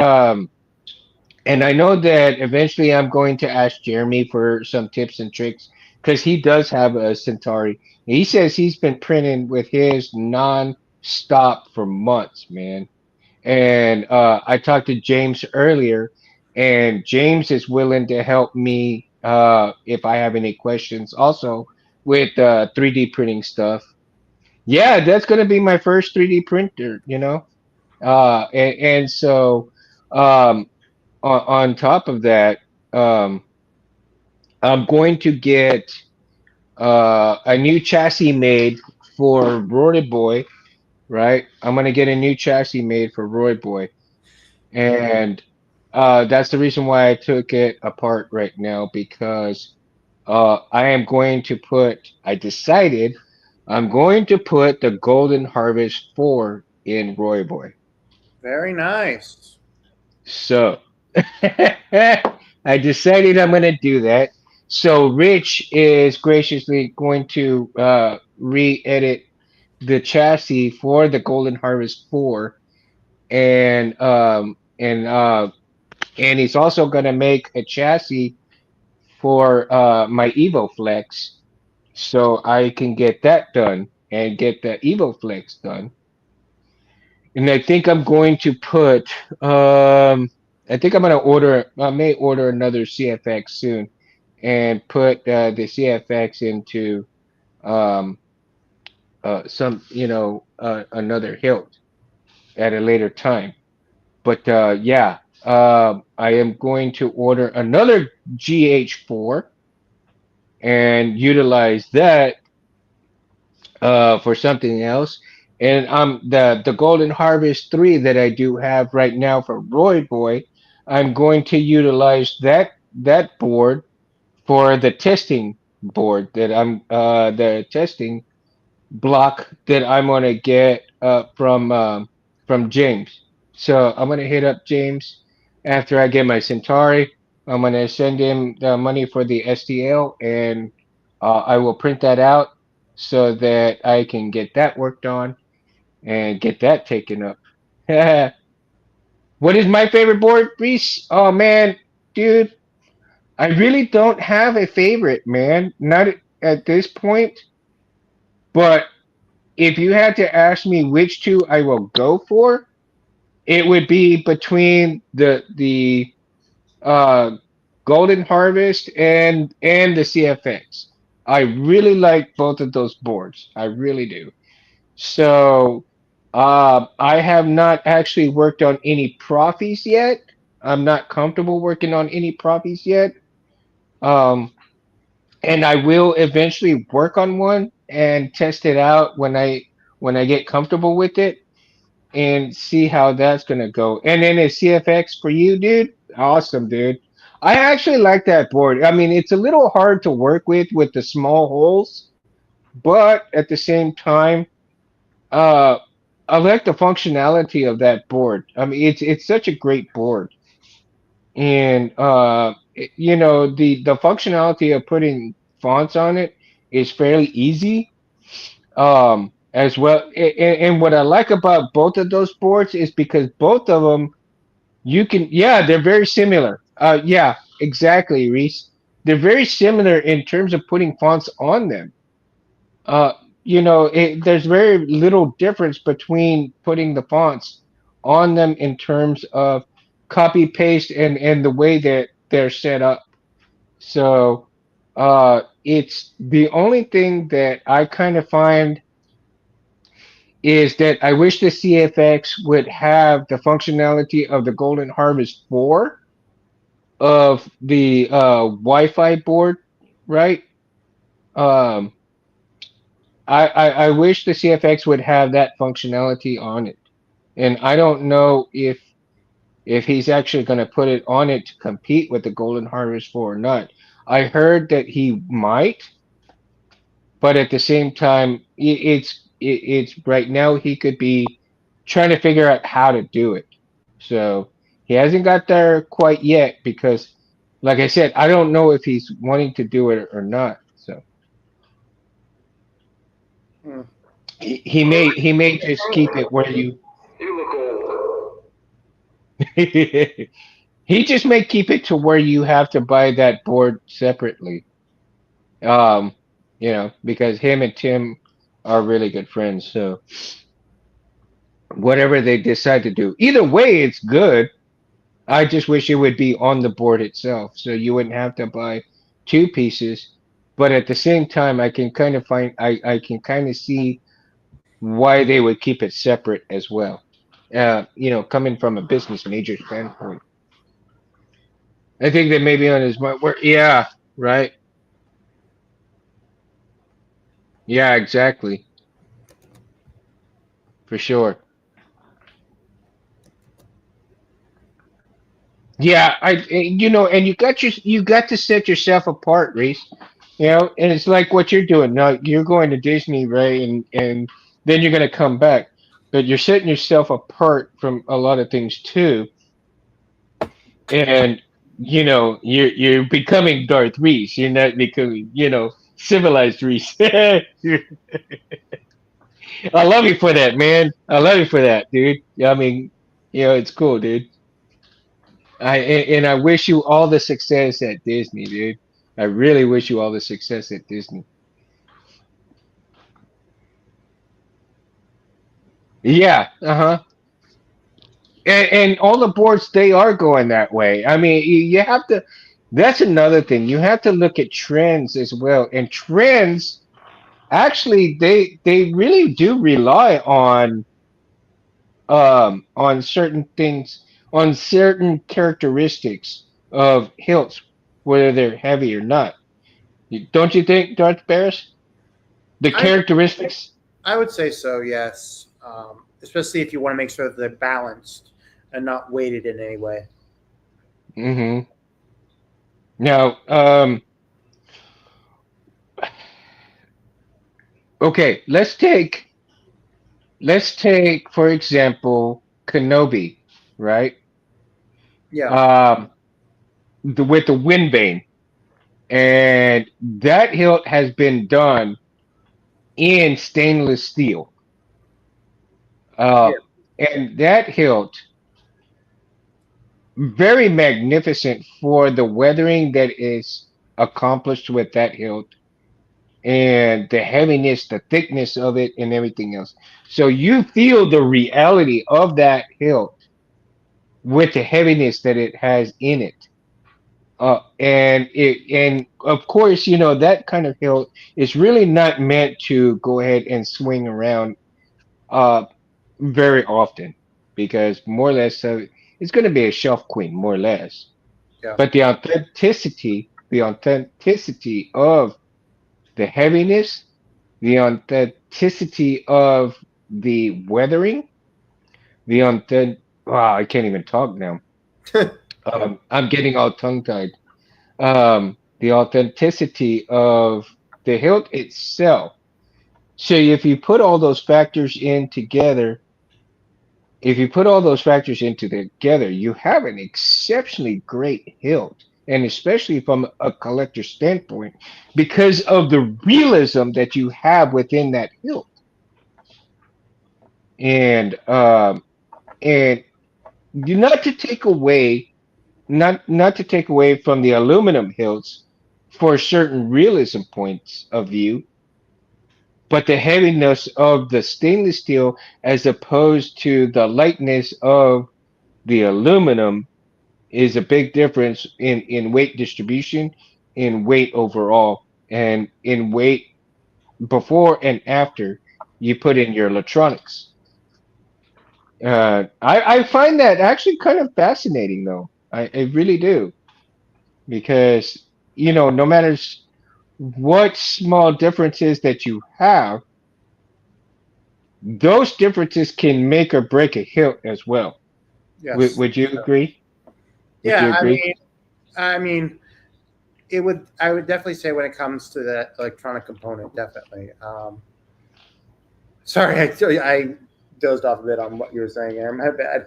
and I know that eventually I'm going to ask Jeremy for some tips and tricks because he does have a Centauri. He says he's been printing with his non-stop for months, man. And I talked to James earlier, and James is willing to help me if I have any questions. Also, with 3D printing stuff. Yeah, that's gonna be my first 3D printer. And so um, on top of that, um, I'm going to get a new chassis made for Roy Boy. Right, I'm gonna get a new chassis made for Roy Boy. And that's the reason why I took it apart right now because I decided I'm going to put the Golden Harvest 4 in Roy Boy. Very nice. So I decided I'm going to do that. So Rich is graciously going to re-edit the chassis for the Golden Harvest 4 and and he's also going to make a chassis for my EvoFlex so I can get that done and get the EvoFlex done. And I think I'm going to put I think I'm going to order I may order another CFX soon and put the CFX into um some another hilt at a later time. But yeah, I am going to order another GH4 and utilize that for something else. And the Golden Harvest 3 that I do have right now for Roy Boy, I'm going to utilize that board for the testing board that the testing block that I'm gonna get from James. So I'm gonna hit up James after I get my Centauri. I'm gonna send him the money for the STL, and I will print that out so that I can get that worked on and get that taken up. What is my favorite board, Reese? Oh man, dude, I really don't have a favorite, man. Not at this point, but if you had to ask me which two I will go for, it would be between the uh, Golden Harvest and the CFX. I really like both of those boards. I really do. So I have not actually worked on any profis yet. I'm not comfortable working on any profis yet. Um, and I will eventually work on one and test it out when I get comfortable with it and see how that's gonna go. And then a CFX for you, dude. Awesome, dude. I actually like that board. I mean, it's a little hard to work with the small holes, but at the same time, uh, I like the functionality of that board. I mean, it's such a great board, and the functionality of putting fonts on it is fairly easy as well. And what I like about both of those boards is because both of them yeah, they're very similar. Yeah, exactly, Reese. They're very similar in terms of putting fonts on them. Uh, there's very little difference between putting the fonts on them in terms of copy paste and the way that they're set up. So it's the only thing that I kind of find is that I wish the CFX would have the functionality of the Golden Harvest 4 of the Wi-Fi board, right? Um, I wish the CFX would have that functionality on it, and I don't know if he's actually going to put it on it to compete with the Golden Harvest 4 or not. I heard that he might, but at the same time, it's right now he could be trying to figure out how to do it. So he hasn't got there quite yet because, like I said, I don't know if he's wanting to do it or not. So Hmm. he may just keep it where you. You look old. He just may keep it to where you have to buy that board separately. Um, because him and Tim are really good friends. So whatever they decide to do, either way, it's good. I just wish it would be on the board itself, so you wouldn't have to buy two pieces. But at the same time, I can kind of I can kind of see why they would keep it separate as well. Coming from a business major standpoint, I think that maybe on his mind, where, yeah, right, yeah, exactly, for sure. Yeah, and you got to set yourself apart, Reese. And it's like what you're doing. Now you're going to Disney, right? And then you're going to come back, but you're setting yourself apart from a lot of things too. And you're becoming Darth Reese. You're not becoming, civilized Reese. I love you for that, man. I love you for that, dude. I mean, it's cool, dude. I wish you all the success at Disney, dude. I really wish you all the success at Disney. Yeah, uh-huh. And all the boards they are going that way. I mean, you have to. That's another thing. You have to look at trends as well. And trends actually they really do rely on certain things, on certain characteristics of hilts, whether they're heavy or not. Don't you think, Darth Barris? The I characteristics. I would say so. Yes, especially if you want to make sure that they're balanced and not weighted in any way. Hmm. Now, okay, let's take for example Kenobi, right? Yeah, Um, with the Windbane, and that hilt has been done in stainless steel. Uh, yeah, and that hilt very magnificent for the weathering that is accomplished with that hilt and the heaviness, the thickness of it, and everything else. So you feel the reality of that hilt with the heaviness that it has in it. And of course, that kind of hilt is really not meant to go ahead and swing around uh, very often because more or less it's going to be a shelf queen, more or less. yeah, But the authenticity of the heaviness, the authenticity of the weathering, the authentic. Wow, I can't even talk now. I'm getting all tongue tied. The authenticity of the hilt itself. So if you put all those factors in together, if you put all those factors into together, you have an exceptionally great hilt, and especially from a collector standpoint, because of the realism that you have within that hilt. And not to take away, not to take away from the aluminum hilts for certain realism points of view, but the heaviness of the stainless steel as opposed to the lightness of the aluminum is a big difference in weight distribution, in weight overall, and in weight before and after you put in your electronics. I find that actually kind of fascinating, though. I really do, because no matter what small differences that you have, those differences can make or break a hilt as well. Would, yes. would you agree? Would you Yeah, agree? I mean, I would definitely say when it comes to that electronic component, definitely. Sorry, I dozed off a bit on what you were saying, Aaron. My bad.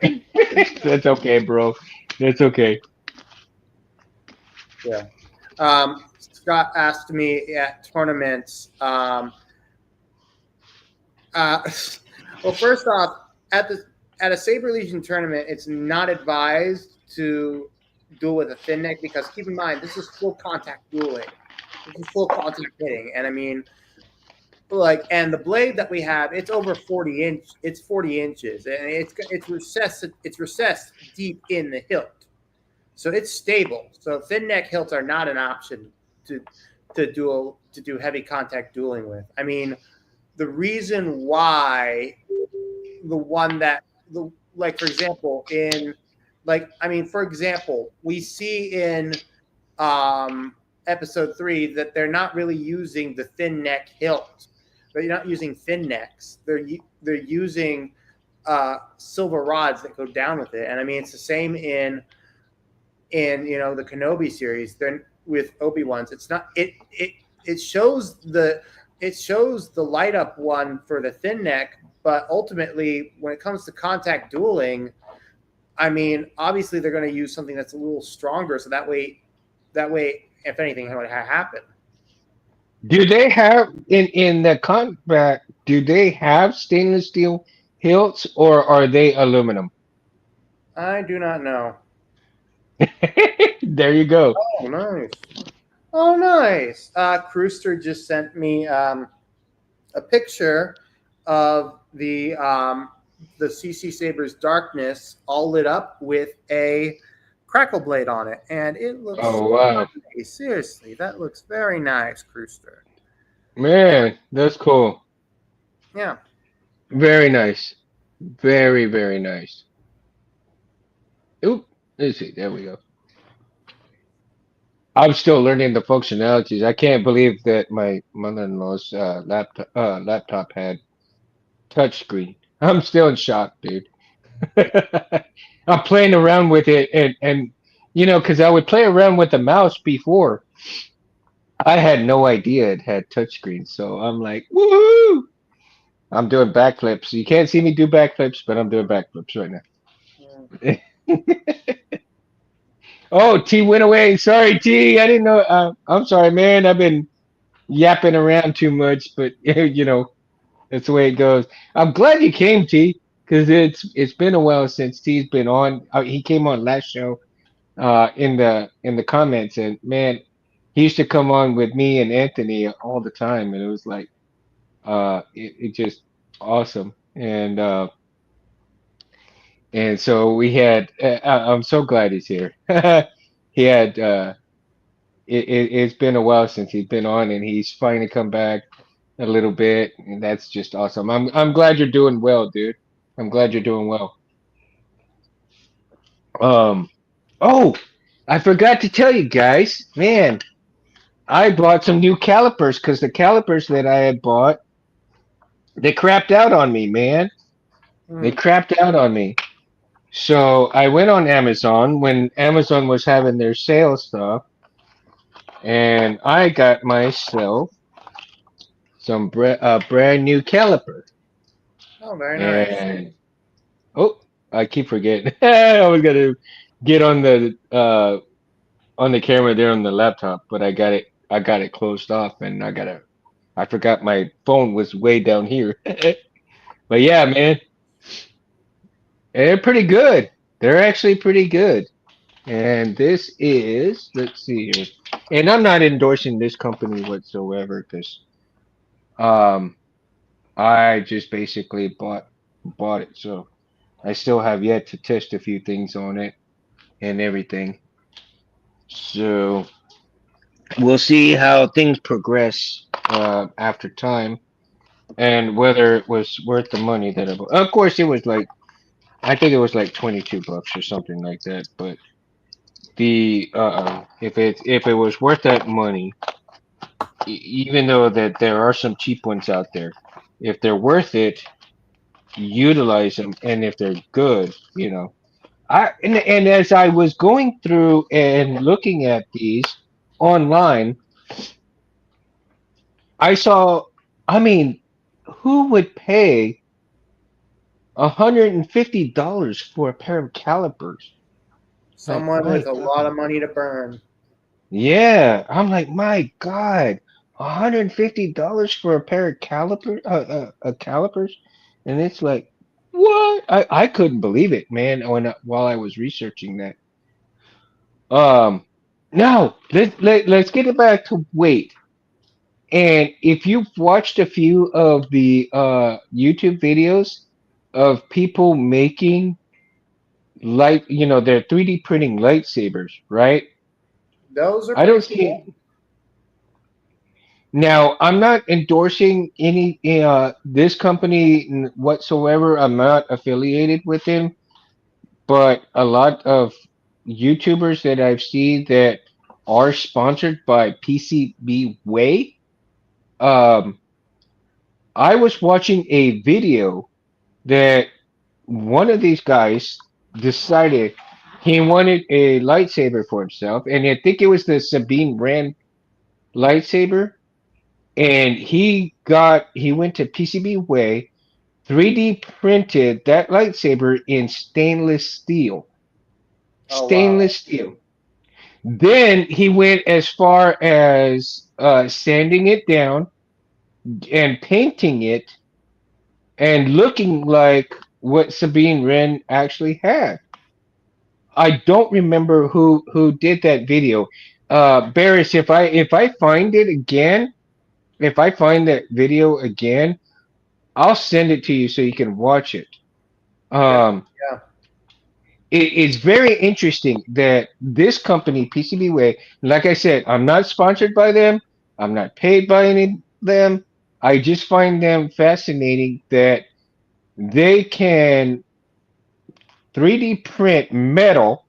That's okay, bro. That's okay. Yeah. Scott asked me at tournaments. Well, first off, at a Saber Legion tournament, it's not advised to duel with a thin neck because keep in mind this is full contact dueling. This is full contact hitting, and I mean, and the blade that we have, it's over 40 inch. It's 40 inches, and it's recessed deep in the hilt. So it's stable. So thin neck hilts are not an option to do heavy contact dueling with. I mean, the reason why for example, we see in episode 3 that they're not really using the thin neck hilt. They're not using thin necks. They're using silver rods that go down with it. And I mean, it's the same in the Kenobi series. They're with Obi-Wan's. It's not it shows the light up one for the thin neck, but ultimately when it comes to contact dueling, I mean, obviously they're going to use something that's a little stronger, so that way if anything would happen. Do they have in the combat? Do they have stainless steel hilts or are they aluminum? I do not know. There you go. Oh, nice. Oh, nice. Crewster just sent me a picture of the CC Saber's Darkness all lit up with a crackle blade on it, and it looks wow. nice. Seriously, that looks very nice, Crewster. Man, that's cool. Yeah. Very nice. Very, very nice. Oop. Let's see. There we go. I'm still learning the functionalities. I can't believe that my mother-in-law's laptop had touchscreen. I'm still in shock, dude. I'm playing around with it, and because I would play around with the mouse before. I had no idea it had touchscreen, so I'm like, woohoo! I'm doing backflips. You can't see me do backflips, but I'm doing backflips right now. Oh, T went away. Sorry, T. I didn't know. I'm sorry, man. I've been yapping around too much, but that's the way it goes. I'm glad you came, T, because it's been a while since T's been on. He came on last show, in the comments, and man, he used to come on with me and Anthony all the time, and it was like, it just awesome, and so we had. I'm so glad he's here. He had. It's been a while since he's been on, and he's finally come back a little bit, and that's just awesome. I'm glad you're doing well, dude. I'm glad you're doing well. Um. Oh, I forgot to tell you guys, man. I bought some new calipers because the calipers that I had bought, they crapped out on me, man. They crapped out on me. So I went on Amazon when Amazon was having their sale stuff, and I got myself some brand new caliper. Oh, very nice. And I keep forgetting. I was gonna get on the camera there on the laptop, but I got it closed off, and I forgot my phone was way down here. But yeah, man, they're pretty good. They're actually pretty good. And this is, let's see here. And I'm not endorsing this company whatsoever because I just basically bought it. So I still have yet to test a few things on it and everything. So we'll see how things progress after time and whether it was worth the money that I bought. Of course, it was like, I think it was like $22 or something like that. But if it was worth that money, even though that there are some cheap ones out there, if they're worth it, utilize them, and if they're good, and as I was going through and looking at these, online, I saw. I mean, who would pay $150 for a pair of calipers? Like, Someone my with a lot God. of money to burn. Yeah, I'm like, my God, $150 for a pair of calipers, and it's like, what? I couldn't believe it, man. While I was researching that. Um, Now let's get it back to weight. And if you've watched a few of the YouTube videos of people making they're 3D printing lightsabers, right? Those are I don't pretty cool. see. Now, I'm not endorsing any this company whatsoever. I'm not affiliated with them, but a lot of YouTubers that I've seen that are sponsored by PCB Way. Um, I was watching a video that one of these guys decided he wanted a lightsaber for himself, and I think it was the Sabine Wren lightsaber. And he went to PCB Way, 3D printed that lightsaber in stainless steel. Oh wow. Stainless steel. Then he went as far as sanding it down and painting it and looking like what Sabine Wren actually had. I don't remember who did that video. Barris, if I find it again, if I find that video again, I'll send it to you so you can watch it. Okay. Um, Yeah. it's very interesting that this company, PCBWay, like I said, I'm not sponsored by them. I'm not paid by any of them. I just find them fascinating that they can 3D print metal.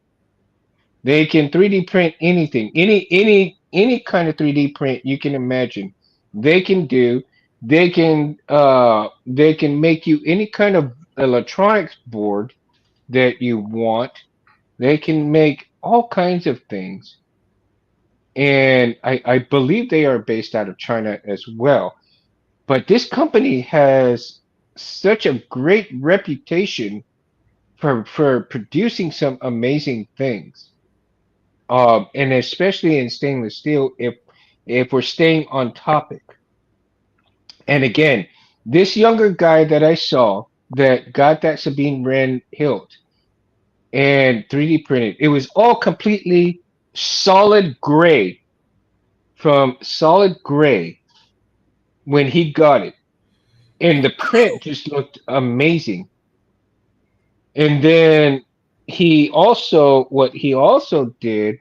They can 3D print anything, any kind of 3D print you can imagine. They can do. They can make you any kind of electronics board that you want. They can make all kinds of things. And I believe they are based out of China as well. But this company has such a great reputation for producing some amazing things. And especially in stainless steel, if we're staying on topic. And again, this younger guy that I saw that got that Sabine Wren hilt and 3D printed, it was all completely solid gray from solid gray when he got it. And the print just looked amazing. And then what he also did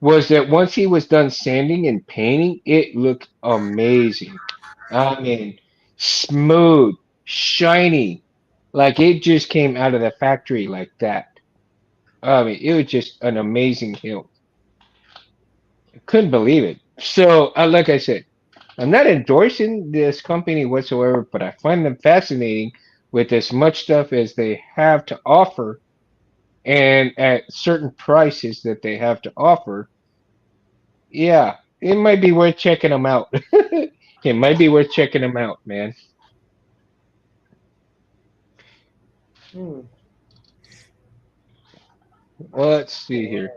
was that once he was done sanding and painting, it looked amazing. I mean, smooth, shiny, like it just came out of the factory like that. I mean, it was just an amazing hill. I couldn't believe it. So, like I said, I'm not endorsing this company whatsoever, but I find them fascinating with as much stuff as they have to offer and at certain prices that they have to offer. Yeah, it might be worth checking them out. It might be worth checking them out, man. Hmm. Let's see here.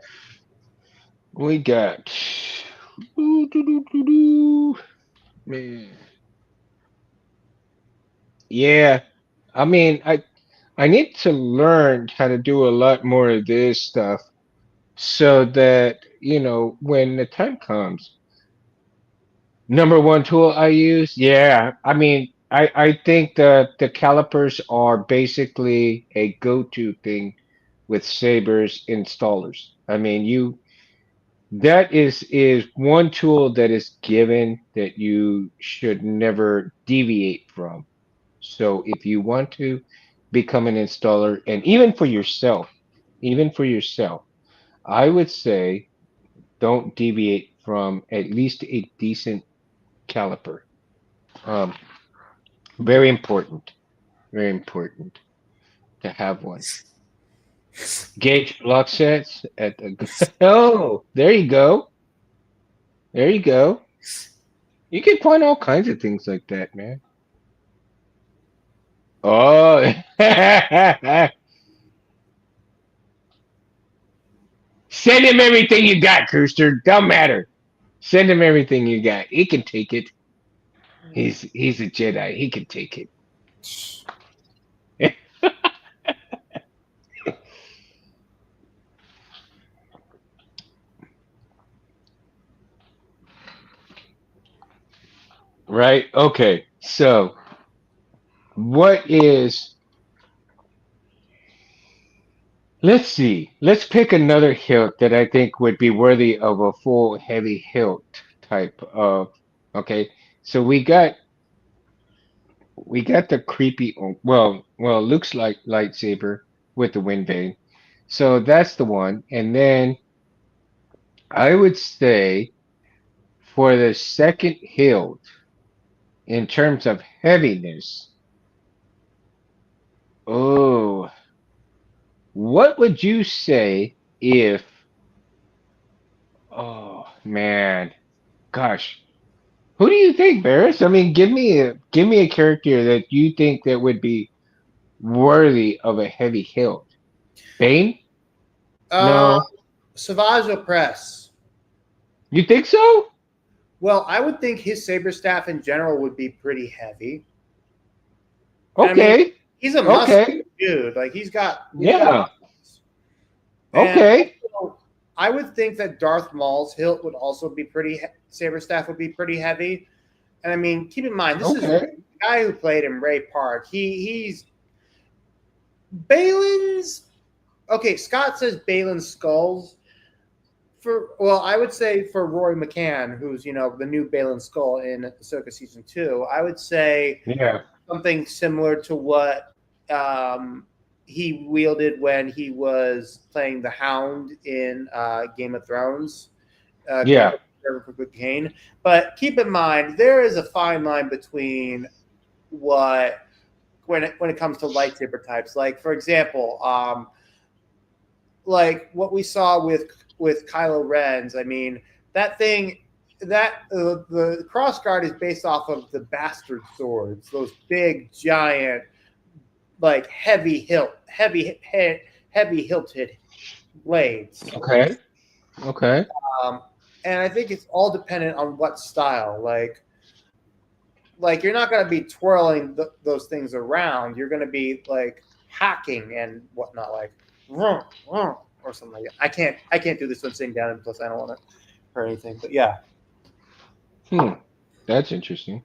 We got man. Yeah, I mean, I need to learn how to do a lot more of this stuff so that, when the time comes, number one tool I use, yeah, I mean, I think that the calipers are basically a go-to thing with Sabers installers. I mean, that is one tool that is given that you should never deviate from. So if you want to become an installer, and even for yourself, I would say don't deviate from at least a decent caliper. Um, very important, very important to have one. Gauge block sets at the oh, there you go. There you go. You can find all kinds of things like that, man. Oh, send him everything you got, Cruister. Don't matter. Send him everything you got. He can take it. He's a Jedi. He can take it. Right? Okay. So, what is. Let's see. Let's pick another hilt that I think would be worthy of a full heavy hilt type of. Okay. So we got the creepy. Well, looks like lightsaber with the wind vane. So that's the one. And then I would say for the second hilt, in terms of heaviness, oh, what would you say if, oh man, gosh, who do you think, Barris? I mean, give me a character that you think that would be worthy of a heavy hilt. Bane? Uh, No, Savage Opress. you think so? Well, I would think his saber staff in general would be pretty heavy. And I mean, Okay, he's a muscular okay, dude. Like he's got yeah, muscles. And okay, also, I would think that Darth Maul's hilt would also be saber staff would be pretty heavy. And I mean, keep in mind, this is okay, the guy who played in Ray Park. He's Balin's. Okay, Scott says Balin's skulls. I would say for Roy McCann, who's the new Balin Skull in Ahsoka season 2, I would say yeah, something similar to what he wielded when he was playing the Hound in Game of Thrones. yeah, With Kane. But keep in mind, there is a fine line between when it comes to lightsaber types. Like for example, like what we saw with Kylo Ren's. I mean, that thing that the crossguard is based off of the bastard swords, those big giant, like heavy hilted blades. okay, okay, And I think it's all dependent on what style. Like you're not going to be twirling those things around. You're going to be like hacking and whatnot, like vroom, vroom, or something like that. I can't do this one sitting down, and plus I don't want to hurt anything. But yeah, that's interesting.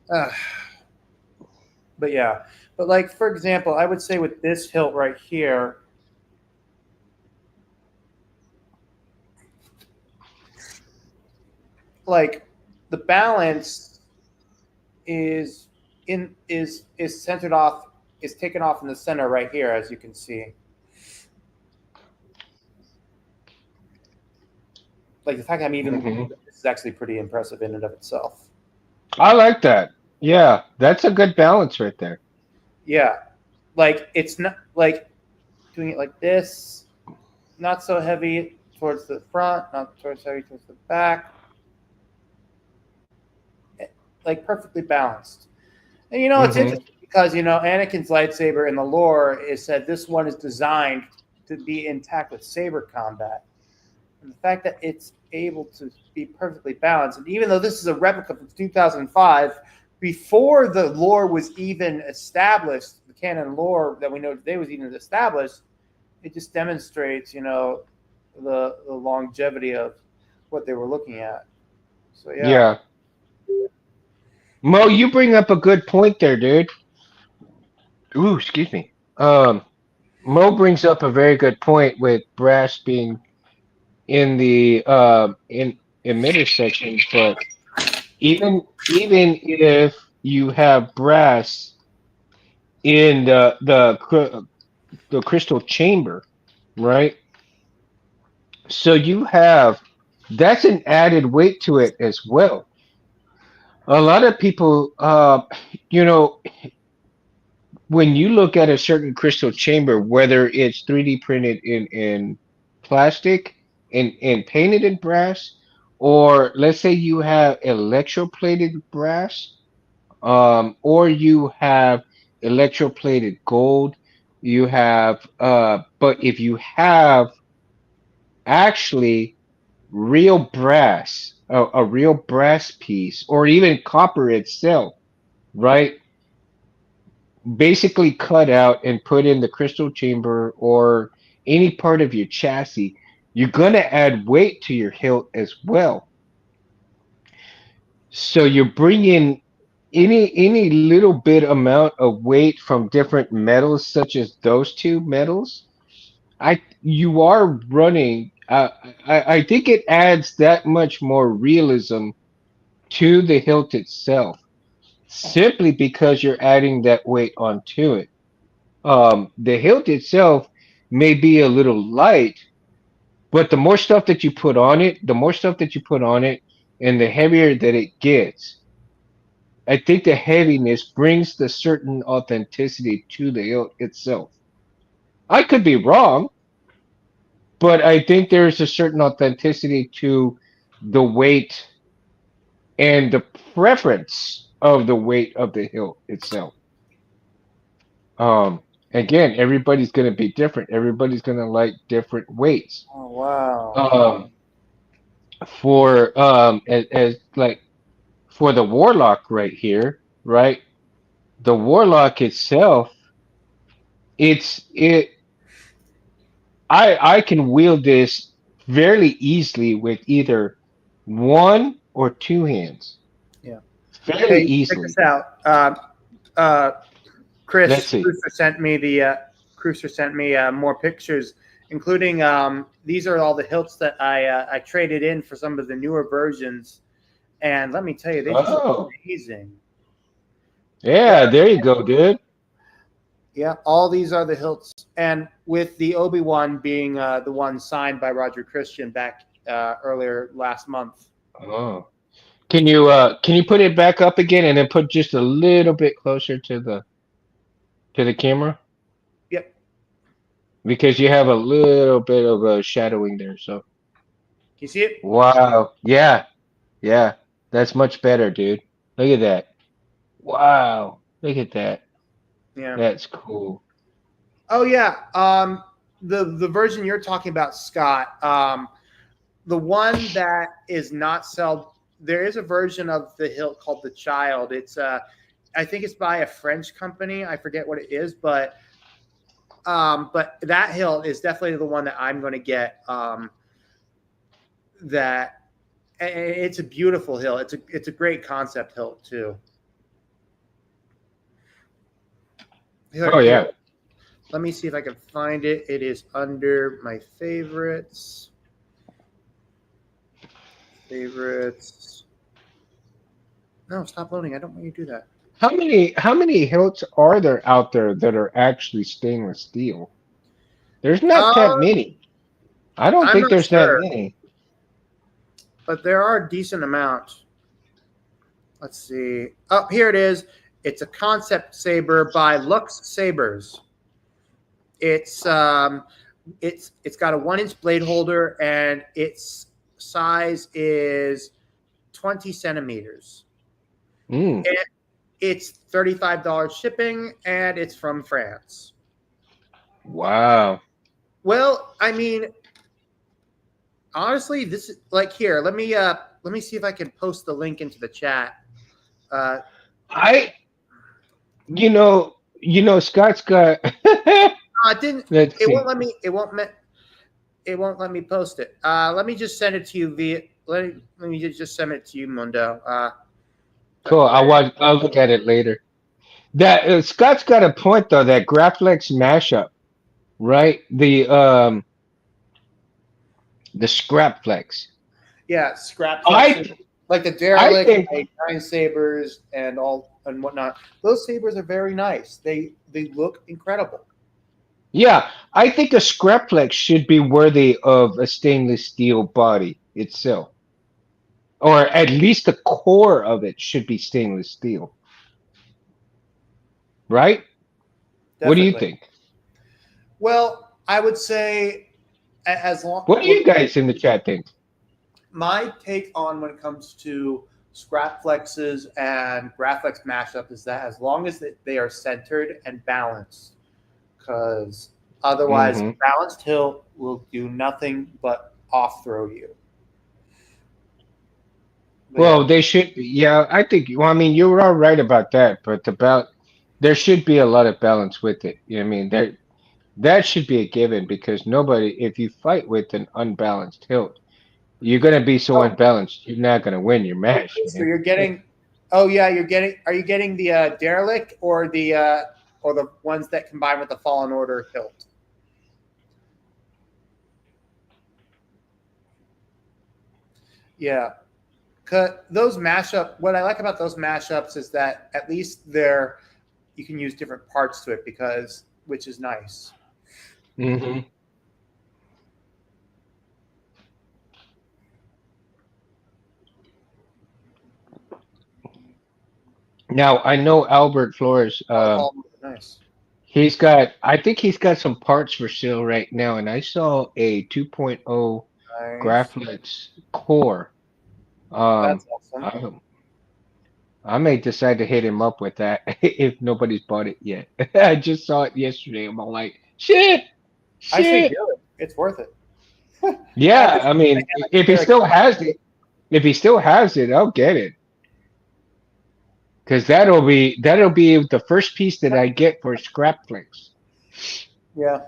but yeah, but like for example, I would say with this hilt right here, like the balance is centered off, is taken off in the center right here, as you can see. Like the fact I'm even this is actually pretty impressive in and of itself. I like that. Yeah, that's a good balance right there. Yeah, like it's not like doing it like this, not so heavy towards the front, not heavy towards the back, like perfectly balanced. And it's interesting because Anakin's lightsaber in the lore is said this one is designed to be intact with saber combat. And the fact that it's able to be perfectly balanced, and even though this is a replica from 2005, before the lore was even established, the canon lore that we know today was even established, it just demonstrates, the longevity of what they were looking at. So Yeah. Mo, you bring up a good point there, dude. Ooh, excuse me. Mo brings up a very good point with brass being in the in middle section, but even if you have brass in the crystal chamber, right? So you have that's an added weight to it as well. A lot of people, you know, when you look at a certain crystal chamber, whether it's 3D printed in plastic and painted in brass, or let's say you have electroplated brass, or you have electroplated gold. You have, but if you have actually real brass, a real brass piece, or even copper itself, right? Basically cut out and put in the crystal chamber or any part of your chassis, you're going to add weight to your hilt as well. So you bring in any little bit amount of weight from different metals, such as those two metals. You are running. I think it adds that much more realism to the hilt itself, simply because you're adding that weight onto it. The hilt itself may be a little light, but the more stuff that you put on it, and the heavier that it gets. I think the heaviness brings the certain authenticity to the hilt itself. I could be wrong, but I think there's a certain authenticity to the weight and the preference of the weight of the hilt itself. Um, Again, everybody's going to be different. Everybody's going to like different weights. Oh wow. Um, for as like for the warlock right here, right? The warlock itself, it I can wield this fairly easily with either one or two hands, Yeah. fairly Hey, check easily. this out. Uh, Let's Chris see. Cruiser sent me more pictures, including these are all the hilts that I traded in for some of the newer versions, and let me tell you, they just look Oh, amazing. yeah, there you go, dude. Yeah, all these are the hilts, and with the Obi-Wan being the one signed by Roger Christian back earlier last month. Oh, can you put it back up again and then put just a little bit closer to the camera Yep. because you have a little bit of a shadowing there. So Can you see it? wow, yeah, yeah, that's much better, dude. Look at that. Wow, look at that. Yeah. That's cool. Oh yeah. The version you're talking about, Scott. The one that is not sold. There is a version of the hilt called the Child. It's I think it's by a French company. I forget what it is, but that hilt is definitely the one that I'm going to get. That it's a beautiful hilt. It's a great concept hilt too. Oh yeah. Here, let me see if I can find it. It is under my favorites. Favorites. No, stop loading. I don't want you to do that. How many hilts are there out there that are actually stainless steel? There's not that many. I don't I'm think not there's that sure, many. but there are a decent amount. Let's see. Oh, here it is. It's a concept saber by Lux Sabers. It's it's got a 1-inch blade holder and its size is 20 centimeters. Mm, And it's $35 shipping and it's from France. wow. Well, I mean, honestly, this is like here. Let me see if I can post the link into the chat. Uh, I Scott's got it didn't. let's It see. won't let me. It won't let me post it. Let me just send it to you via. Let me just send it to you, Mundo. Cool. That way. I'll look at it later. That Scott's got a point though. That Graflex mashup, right? The Scrapflex. Yeah, scrap I flex, like the I derelict, think like giant sabers, and all and whatnot. Those sabers are very nice. They look incredible. yeah, I think a Scrapflex should be worthy of a stainless steel body itself, or at least the core of it should be stainless steel, right? What do you Definitely. think? Well, I would say As long, What do you guys in the chat think? my take on when it comes to scrap flexes and Graflex mashup is that as long as they are centered and balanced, because otherwise hmm balanced hill will do nothing but off throw you. But Well, yeah, they should be. Yeah, I think. Well, I mean, you're all right about that, but about there should be a lot of balance with it. You know what I mean? That should be a given because nobody, if you fight with an unbalanced hilt, you're gonna be so oh, unbalanced, you're not gonna win your match, so man. you're getting, oh yeah, you're getting, are you getting the derelict or the ones that combine with the fallen order hilt? Yeah. Those mashup, what I like about those mashups is that at least you can use different parts to it because, which is nice. hmm Now I know Albert Flores. All nice. I think he's got some parts for sale right now, and I saw a 2.0 Nice. Graflex core. Um, That's awesome. I, I may decide to hit him up with that if nobody's bought it yet. I just saw it yesterday. I'm all like, shit, I say shit. do it. It's worth it. At Yeah, this I point, mean, if he still has it, I'll get it. Because that'll be the first piece that I get for Scrapflix. yeah.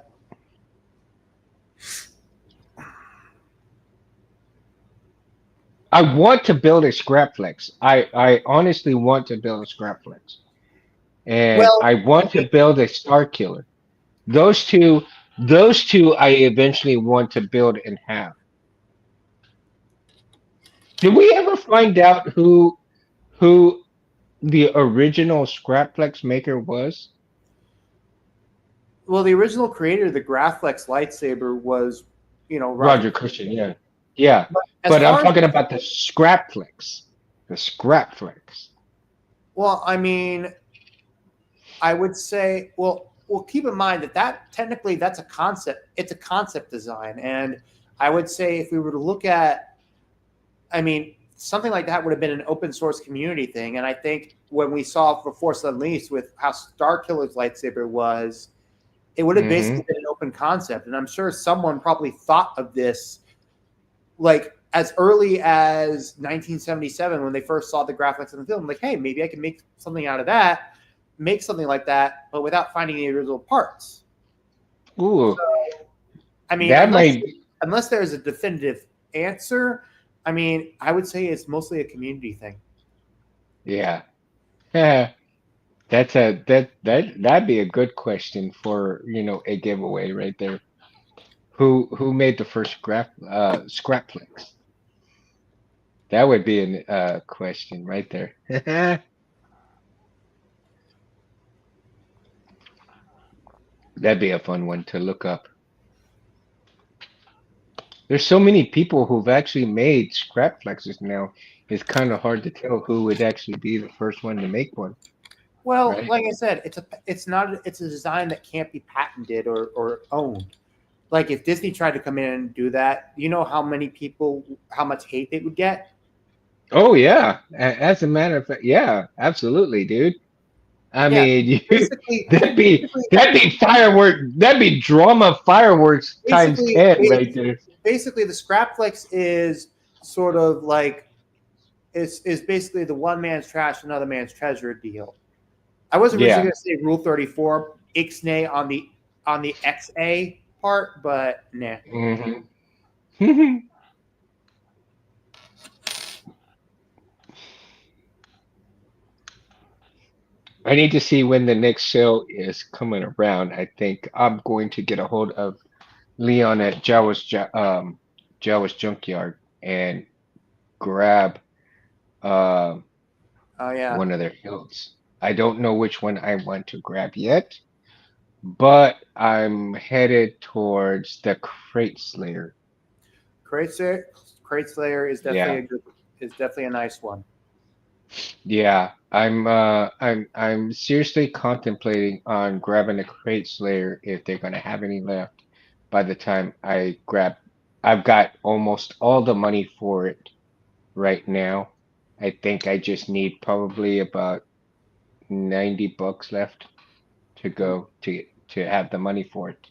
I want to build a Scrapflix. I honestly want to build a Scrapflix. And Well, I want to build a Star Killer. Those two, those two I eventually want to build and have. Did we ever find out who the original Scrapflex maker was? the original creator of the Graflex lightsaber was, Roger. Roger Christian, yeah. Yeah. But as But I'm far as talking about the Scrapflex. The Scrapflex. well, I mean, I would say, keep in mind that technically that's a concept. It's a concept design, and I would say if we were to look at, I mean, something like that would have been an open source community thing. And I think when we saw for Force Unleashed with how Star Killer's lightsaber was, it would have hmm basically been an open concept. And I'm sure someone probably thought of this like as early as 1977 when they first saw the graphics in the film. Like, hey, maybe I can make something out of that, make something like that, but without finding the original parts. Ooh, I mean, that might. unless there's a definitive answer, I mean, I would say it's mostly a community thing. Yeah. Yeah. That'd be a good question for, a giveaway right there. Who made the first Scrapflix? That would be a question right there. That'd be a fun one to look up. There's so many people who've actually made Scrapflexes now. It's kind of hard to tell who would actually be the first one to make one, Well, right? like I said, it's a design that can't be patented or owned. Like if Disney tried to come in and do that, you know how much hate they would get? Oh yeah. As a matter of fact, yeah, absolutely, dude. I Yeah. mean, Basically that'd be firework. That'd be drama fireworks times basically 10 right there. basically the Scrapflex is sort of like is basically the one man's trash, another man's treasure deal. I was originally Yeah. going to say Rule 34, Ixnay on the XA part, but nah. hmm I need to see when the next sale is coming around. I think I'm going to get a hold of Leon at Jawa's Junkyard and grab uh, Oh yeah, one of their hilts. I don't know which one I want to grab yet, but I'm headed towards the Crate Slayer. Crate Slayer is Yeah. definitely a nice one. Yeah, I'm seriously contemplating on grabbing a Crate Slayer if they're gonna have any left. by the time I've got almost all the money for it right now. I think I just need probably about $90 left to go to have the money for it.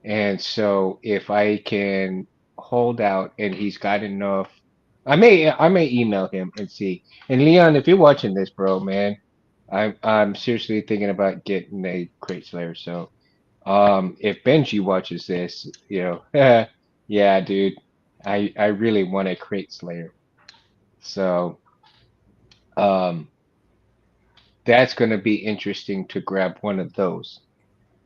And so if I can hold out and he's got enough, I may email him and see. And Leon, if you're watching this, bro, man, I'm seriously thinking about getting a crate slayer. So if Benji watches this, yeah, dude, I really want a crate slayer. So um that's gonna be interesting to grab one of those.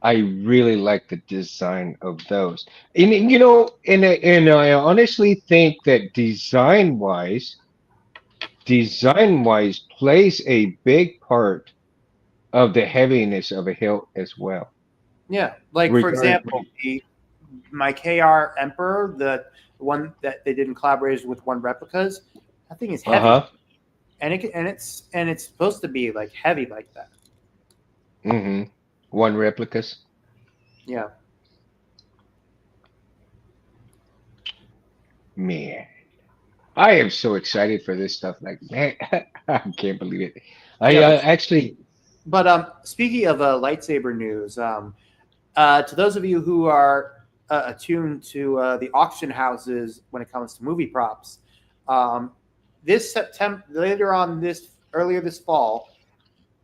I really like the design of those. And I honestly think that design wise plays a big part of the heaviness of a hilt as well. Yeah, like for Regard, example, my KR Emperor, the one that they did in collaboration with One Replicas, that thing is heavy, uh-huh. and it's supposed to be like heavy like that. Mm-hmm. One replicas. Yeah. Man, I am so excited for this stuff. Like, man, I can't believe it. I Yeah, actually, but speaking of lightsaber news, to those of you who are attuned to the auction houses when it comes to movie props, this September, earlier this fall,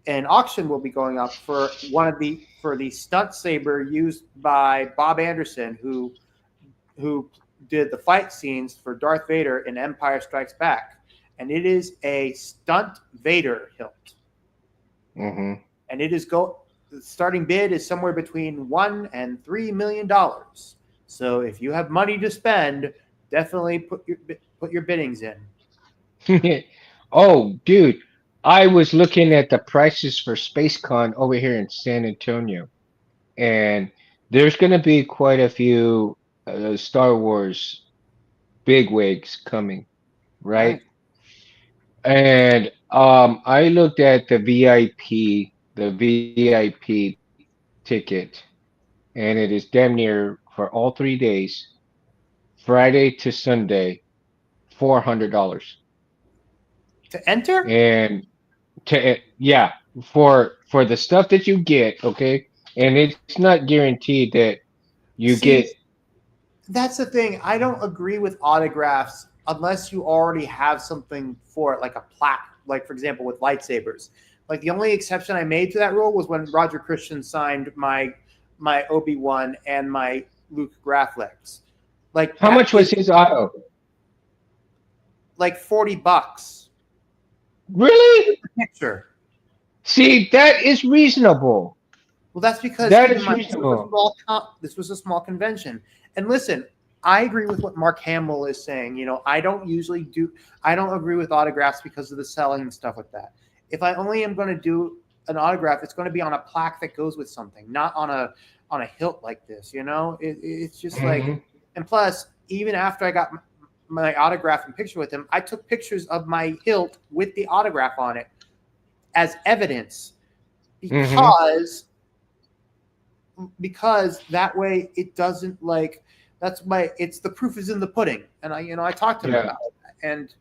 an auction will be going up for the stunt saber used by Bob Anderson, who did the fight scenes for Darth Vader in Empire Strikes Back, and it is a stunt Vader hilt, hmm and the starting bid is somewhere between $1 and $3 million. So if you have money to spend, definitely put your biddings in. Oh, dude, I was looking at the prices for SpaceCon over here in San Antonio, and there's going to be quite a few Star Wars bigwigs coming, Nice. right? And I looked at the VIP ticket, and it is damn near for all 3 days, Friday to Sunday, $400. To enter, And yeah, for the stuff that you get, okay, and it's not guaranteed that you get. see, that's the thing. I don't agree with autographs unless you already have something for it, like a plaque. Like for example, with lightsabers. Like the only exception I made to that rule was when Roger Christian signed my Obi-Wan and my Luke Graflex. Like How that much was is his auto? like $40 Really? picture. See, that is reasonable. Well, that's because That keep in is mind reasonable. this was a small convention. And listen, I agree with what Mark Hamill is saying. I don't agree with autographs because of the selling and stuff like that. If I only am going to do an autograph, it's going to be on a plaque that goes with something, not on a hilt like this. It's just like, hmm and plus, even after I got my autograph and picture with him, I took pictures of my hilt with the autograph on it as evidence hmm because that way it doesn't like that's why it's the proof is in the pudding. And I talked to him Yeah. about it, and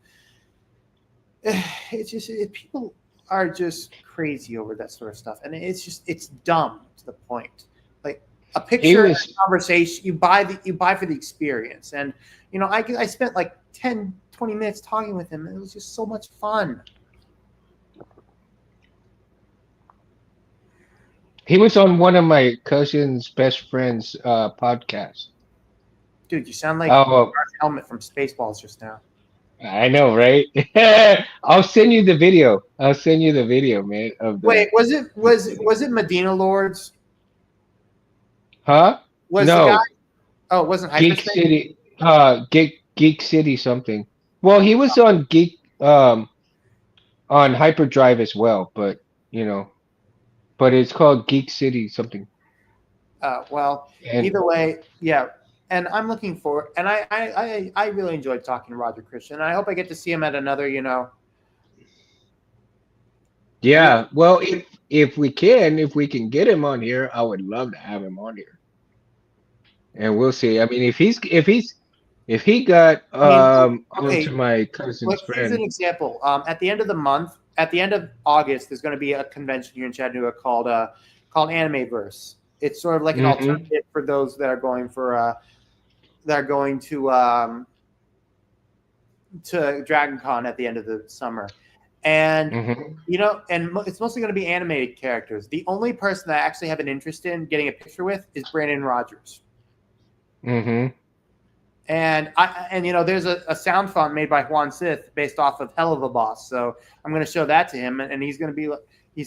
it's just people are just crazy over that sort of stuff, and it's dumb to the point. Like a He picture and a was. conversation, you buy for the experience. And I spent like 10-20 minutes talking with him, and it was just so much fun. He was on one of my cousin's best friend's podcasts. Dude, you sound like Oh, Darth Helmet from Spaceballs just now. I know, right? I'll send you the video. I'll send you the video, man, of Wait, the. was it Medina Lords? Huh? Was the guy? No, Oh, it wasn't Geek Hyperspace. City. Geek City something. Well, he was on on Hyperdrive as well, but you know, but it's called Geek City something. Well, And either way, yeah. And I'm looking forward, and I really enjoyed talking to Roger Christian. And I hope I get to see him at another, re- yeah, well, if we can get him on here, I would love to have him on here. and we'll see. I mean, if he got I mean, onto okay. my cousin's Here's an friend. example. At the end of the month, at the end of August, there's going to be a convention here in Chattanooga called Animeverse. It's sort of like an Mm-hmm. alternative for those that are going to Dragon Con at the end of the summer. And Mm-hmm. it's mostly going to be animated characters. The only person that I actually have an interest in getting a picture with is Brandon Rogers. Mm-hmm. And there's a sound font made by Juan Sith based off of Hell of a Boss. So I'm going to show that to him, and he's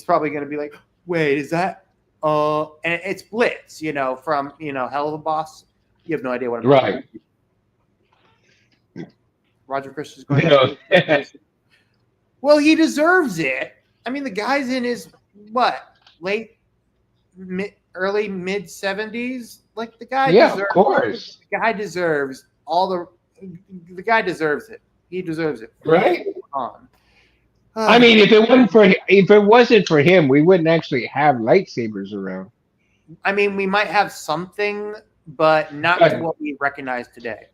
probably going to be like, wait, is that? And it's Blitz, from Hell of a Boss. You have no idea what I'm talking Right. about. Roger Christian's going. No. Well, he deserves it. I mean, the guy's in his early mid 70s. Like the guy Yeah, deserves. of course. The guy deserves the guy deserves it. He deserves it. Right. On. I mean, if it wasn't for him, we wouldn't actually have lightsabers around. I mean, we might have something, but not to what we recognize today.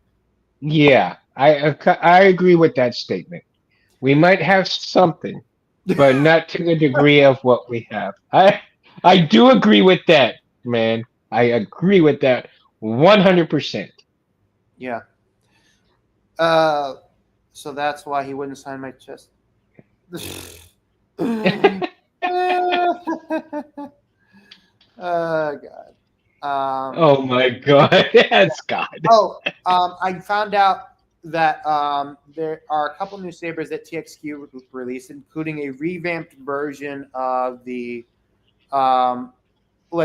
Yeah, I agree with that statement. We might have something, but not to the degree of what we have. I do agree with that, man. I agree with that 100%. Yeah. So that's why he wouldn't sign my chest. God. Oh my God, yes, God. I found out that there are a couple new sabers that TXQ released, including a revamped version of the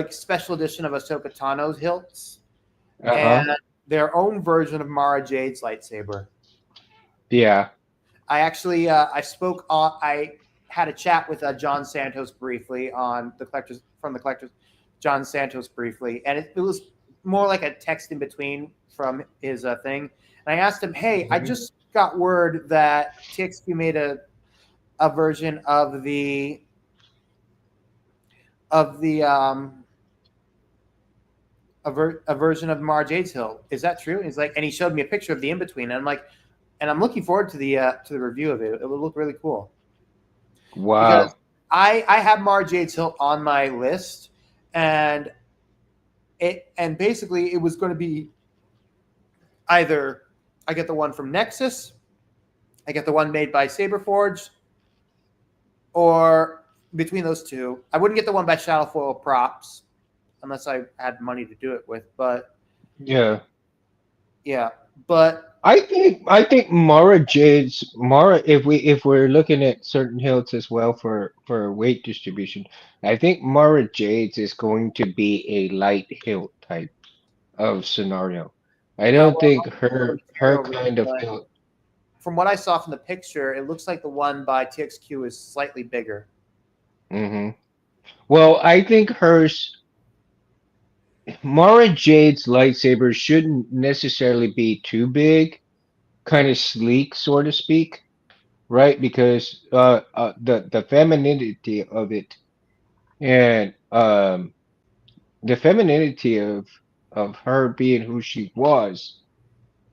special edition of Ahsoka Tano's hilts, and their own version of Mara Jade's lightsaber. Yeah. I actually I had a chat with John Santos briefly on the collectors John Santos briefly, and it was more like a text in between from his thing. And I asked him, "Hey, I just got word that TXQ made a version of the a version of Mara Jade's hilt. Is that true?" And he's like, and he showed me a picture of the in between, and I'm like, and I'm looking forward to the review of it. It will look really cool. Wow. Because I have Mara Jade's hilt on my list, and basically it was going to be either I get the one from Nexus, I get the one made by Saberforge, or between those two, I wouldn't get the one by Shadowfoil Props unless I had money to do it with. But yeah, but I think Mara, if we're looking at certain hilts as well for weight distribution, I think Mara Jade's is going to be a light hilt type of scenario. I don't think her kind of hilt. From what I saw from the picture, it looks like the one by TXQ is slightly bigger. Mm-hmm. Well, I think Mara Jade's lightsaber shouldn't necessarily be too big, kind of sleek, so to speak, right? Because the femininity of it and the femininity of her being who she was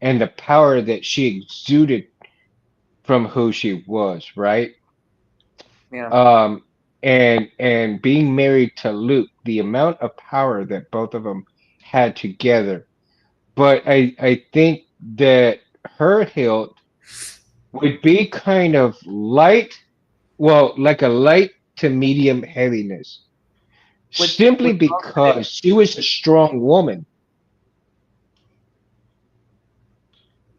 and the power that she exuded from who she was, right? Yeah. And being married to Luke, the amount of power that both of them had together. But I think that her hilt would be kind of light, well, like a light to medium heaviness, simply because she was a strong woman,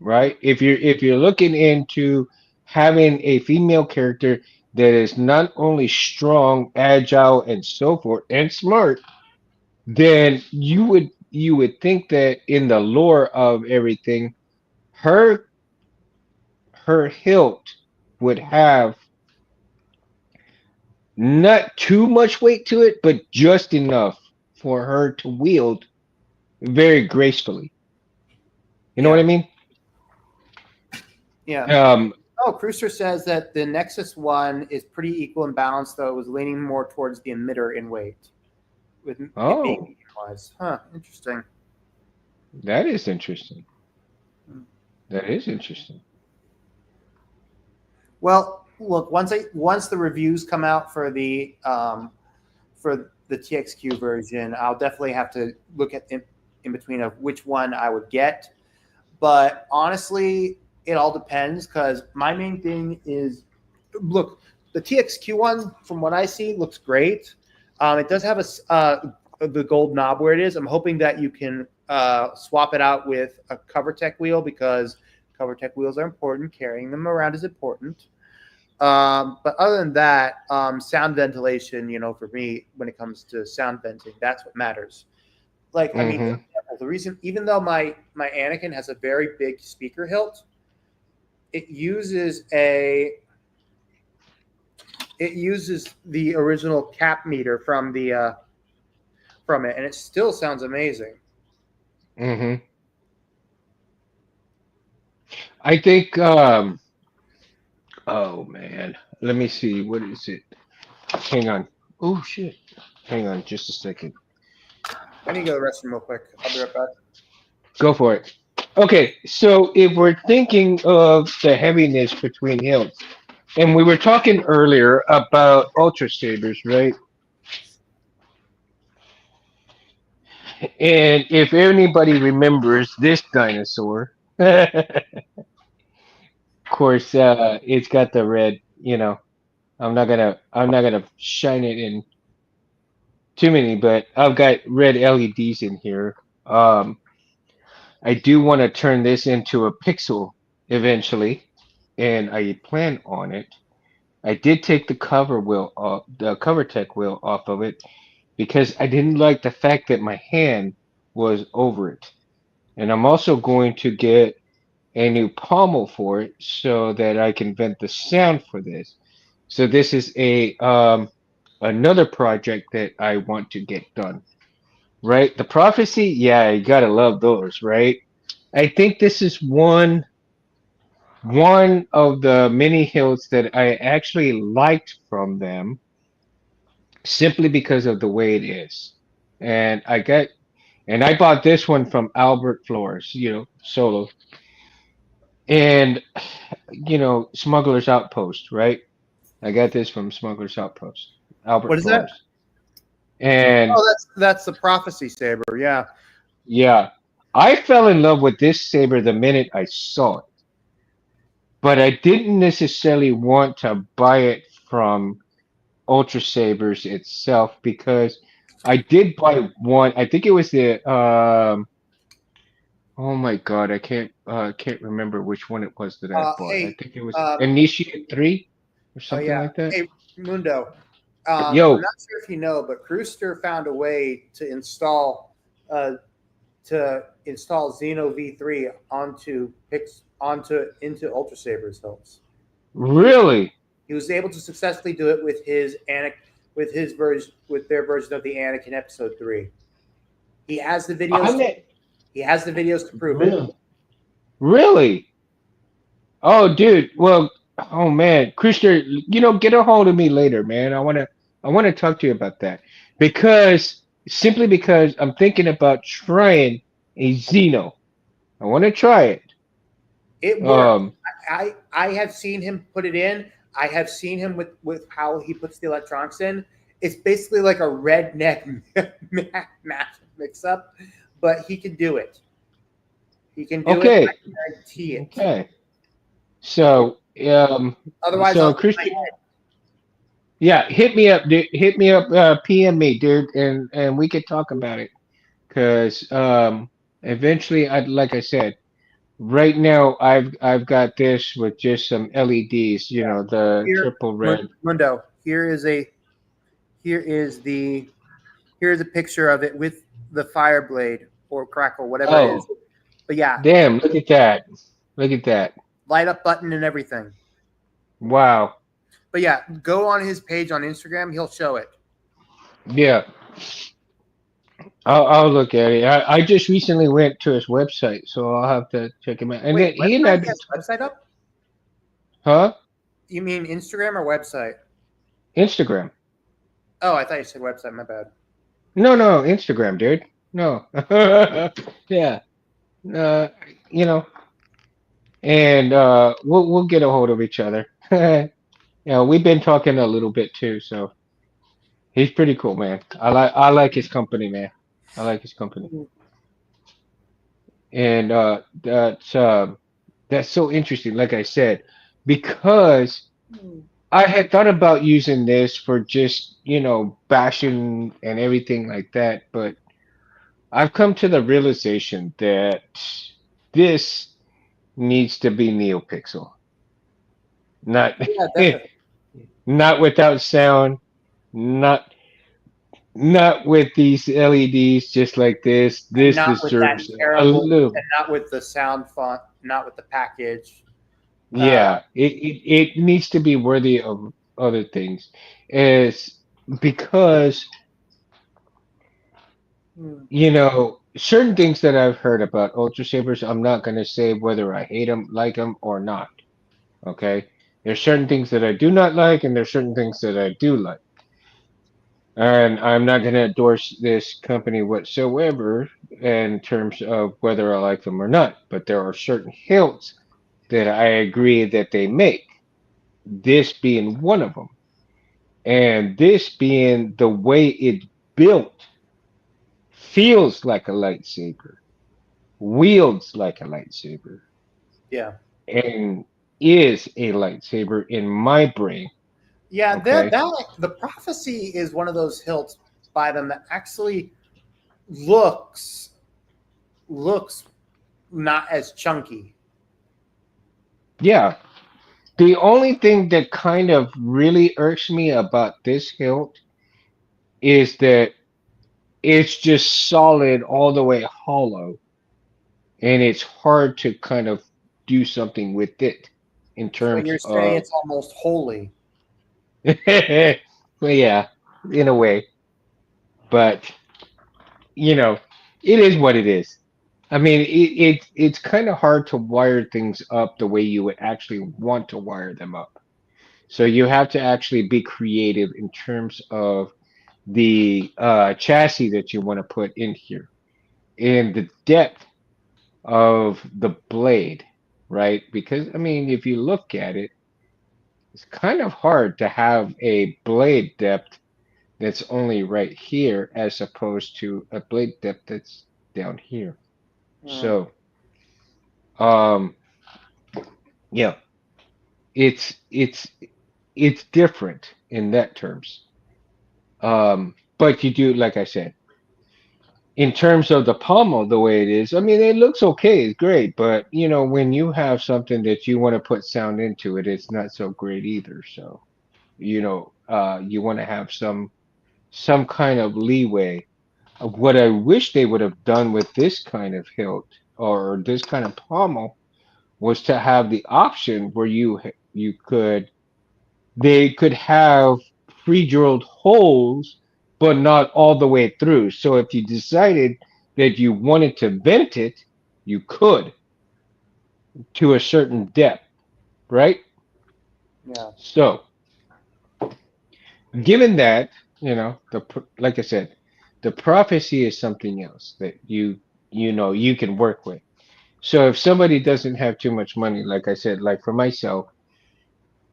right? If you're looking into having a female character that is not only strong, agile, and so forth, and smart, then you would think that in the lore of everything, her hilt would have not too much weight to it, but just enough for her to wield very gracefully. You know what I mean? Yeah. Cruiser says that the Nexus one is pretty equal and balanced, though it was leaning more towards the emitter in weight. With it being wise. Huh, interesting. That is interesting. That is interesting. Well, look, once the reviews come out for the TXQ version, I'll definitely have to look at in between of which one I would get. But honestly, it all depends because my main thing is look, the TXQ one, from what I see, looks great. It does have the gold knob where it is. I'm hoping that you can swap it out with a CoverTech wheel because CoverTech wheels are important. Carrying them around is important. But other than that, sound ventilation, for me, when it comes to sound venting, that's what matters. Like, I mean, for Mm-hmm. example, the reason, even though my Anakin has a very big speaker hilt, it uses the original cap meter from it, and it still sounds amazing. Mm-hmm. I think oh man. Let me see. What is it? Hang on. Oh shit. Hang on just a second. I need to go to the restroom real quick. I'll be right back. Go for it. Okay, so if we're thinking of the heaviness between hills, and we were talking earlier about Ultra Sabers, right? And if anybody remembers this dinosaur, of course, it's got the red. I'm not gonna shine it in too many, but I've got red LEDs in here. I do want to turn this into a pixel eventually, and I plan on it. I did take the cover tech wheel off of it because I didn't like the fact that my hand was over it. And I'm also going to get a new pommel for it so that I can vent the sound for this. So this is a another project that I want to get done. Right? The prophecy, yeah, you gotta love those, right? I think this is one of the many hills that I actually liked from them simply because of the way it is. And I bought this one from Albert Flores, solo. And Smuggler's Outpost, right? I got this from Smuggler's Outpost, What Albert is that? Flores. And Oh, that's the prophecy saber. Yeah. yeah, I fell in love with this saber the minute I saw it. But I didn't necessarily want to buy it from Ultra Sabers itself because I did buy one. I think it was the oh my God, I can't remember which one it was that I bought. I Hey, think it was um, Initiate 3 or oh something yeah. like that. Hey, Mundo. I'm Yo, not sure if you know, but Crewster found a way uh, to install Xeno V3 into Ultra Sabers hilts. He was really? he was able to successfully do it with his version with their version of the Anakin Episode 3. He has the I videos. mean, He has the videos to prove it. really? Really? Oh, dude. Well, oh man, Krishna, get a hold of me later, man. I wanna talk to you about that simply because I'm thinking about trying a Xeno. I want to try it. It works. Um, I have seen him put it in. I have seen him with how he puts the electronics in. It's basically like a redneck math mix up, but he can do it. He can do it. okay, I guarantee it. okay. So, Otherwise, I'll do my Christian, head. yeah, hit me up, dude. Hit me up, PM me, dude, and we could talk about it. Cause eventually, like I said, right now I've got this with just some LEDs. The Here, triple red. Mundo. Here is the here's a picture of it with the fire blade or crackle, whatever it is. Oh, But yeah, damn! Look at that! Look at that! light up button and everything. Wow. But yeah, go on his page on Instagram. He'll show it. Yeah, I'll look at it. I just recently went to his website, so I'll have to check him out. And then Wait, he and I website? He been, has a website up? huh? You mean Instagram or website? Instagram. Oh, I thought you said website. My bad. No, Instagram, dude. No. Yeah. uh, you know, and we'll get a hold of each other. We've been talking a little bit too, so he's pretty cool, man. I like his company, man. I like his company, and that's so interesting. Like I said, because I had thought about using this for just bashing and everything like that, but I've come to the realization that this needs to be NeoPixel, not Yeah, definitely. not without sound, not not with these LEDs just like this. And This not with that deserves a terrible, little. and not with the sound font, not with the package. Uh, Yeah, it needs to be worthy of other things, is because hmm, certain things that I've heard about Ultra Sabers. I'm not gonna say whether I hate them, like them, or not. Okay, there's certain things that I do not like, and there's certain things that I do like. And I'm not going to endorse this company whatsoever in terms of whether I like them or not. But there are certain hilts that I agree that they make, this being one of them. And this being the way it's built, feels like a lightsaber, wields like a lightsaber, yeah, and is a lightsaber in my brain. yeah. That Okay. that the prophecy is one of those hilts by them that actually looks looks not as chunky. Yeah. The only thing that kind of really irks me about this hilt is that it's just solid all the way hollow, and it's hard to kind of do something with it in So terms you're saying of it's almost holy. well, yeah, in a way, but you know it is what it is. I mean, it's kind of hard to wire things up the way you would actually want to wire them up, so you have to actually be creative in terms of the chassis that you want to put in here and the depth of the blade, right? Because I mean, if you look at it, it's kind of hard to have a blade depth that's only right here as opposed to a blade depth that's down here. Hmm. So, um, yeah, it's different in that terms. But you do, like I said, in terms of the pommel, the way it is, I mean, it looks okay, it's great, but when you have something that you want to put sound into it, it's not so great either. So, you want to have some kind of leeway. What I wish they would have done with this kind of hilt or this kind of pommel was to have the option where they could have pre-drilled holes, but not all the way through. So if you decided that you wanted to vent it, you could to a certain depth, right? Yeah. So given that, like I said, the prophecy is something else that you can work with. So if somebody doesn't have too much money, like I said, like for myself,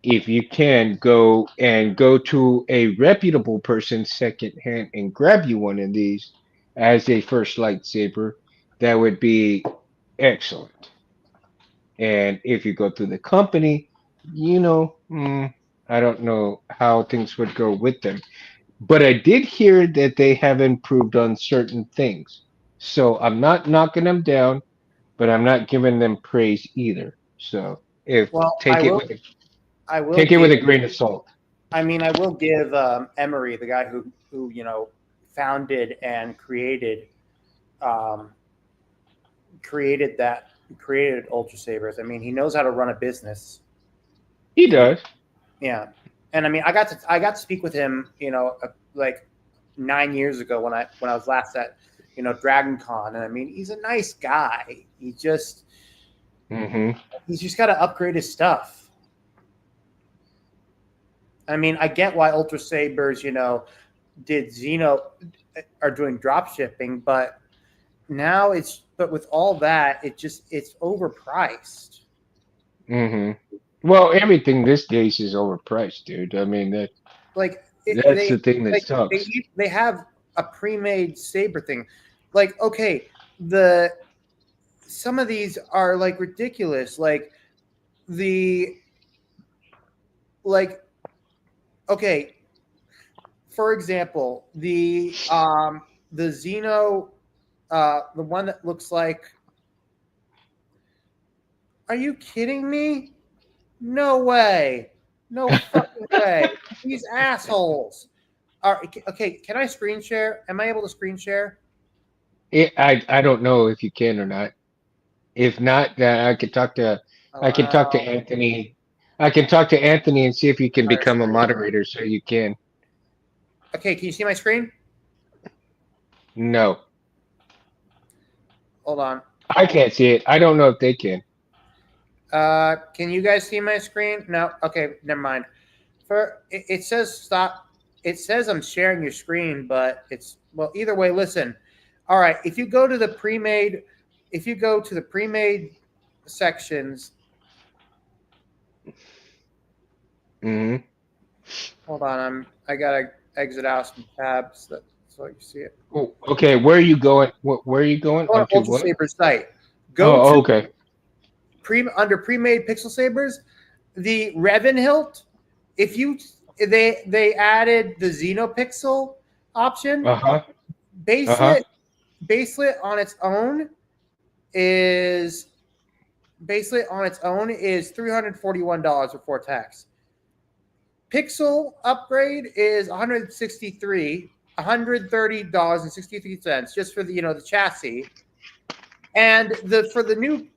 if you can go to a reputable person secondhand and grab you one of these as a first lightsaber, that would be excellent. And if you go through the company, I don't know how things would go with them. But I did hear that they have improved on certain things. So I'm not knocking them down, but I'm not giving them praise either. So if Well, take it with I will take it with give. a grain of salt. I mean, I will give Emery, the guy who founded and um, created Ultra Sabers. I mean, he knows how to run a business. He You know, does. yeah. And I mean, I got to speak with him. Like 9 years ago when I was last at Dragon Con, and I mean, he's a nice guy. Hmm. He's just got to upgrade his stuff. I mean, I get why Ultra Sabers, did Xeno are doing drop shipping, but now but with all that, it's overpriced. Well, everything these days is overpriced, dude. I mean Like that's the thing that like sucks. they have a pre-made saber thing. Like, okay, the some of these are like ridiculous. Like okay, for example, the Xeno, the one that looks like. Are you kidding me? No way. No fucking way. These assholes. Okay, can I screen share? Am I able to screen share? I don't know if you can or not. If not, then I can talk to Allow. Anthony. I can talk to Anthony and see if you can All right, become a screen. moderator so you can. Okay, can you see my screen? No, Hold on. I can't see it. I don't know if they can. Can you guys see my screen? No. Okay, never mind. It says stop. It says I'm sharing your screen, but well. Either way, listen. All right, if you go to the pre-made sections. Hmm. Hold on, I gotta exit out some tabs so you see it. Oh, okay, where are you going? Where are you going? Go on Onto Ultra what? Saber's site. Go Oh, to okay. under pre-made pixel sabers, the Revan hilt. If you they added the Xenopixel option. Uh-huh. Uh-huh. Baselit on its own is $341 before tax. Pixel upgrade is $130.63 just for the chassis. And for the new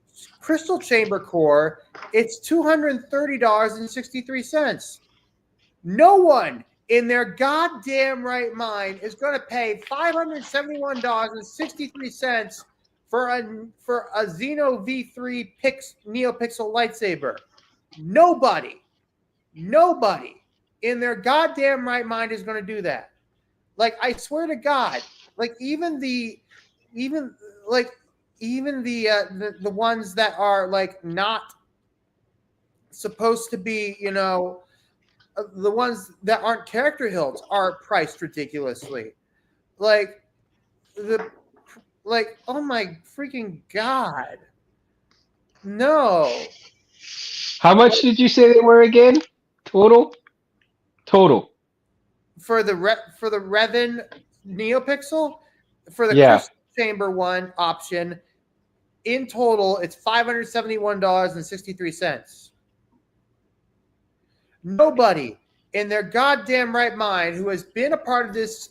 Crystal Chamber core, it's $230.63. No one in their goddamn right mind is going to pay $571.63 for a Xeno V3 NeoPixel lightsaber. Nobody in their goddamn right mind is going to do that. Like, I swear to God, like even the ones that are like not supposed to be, the ones that aren't character hilts are priced ridiculously. Like oh my freaking God. No. How much did you say they were again? Total? Total. For the Revan NeoPixel, for the Yeah. Crystal Chamber one option, in total, it's $571.63. Nobody in their goddamn right mind who has been a part of this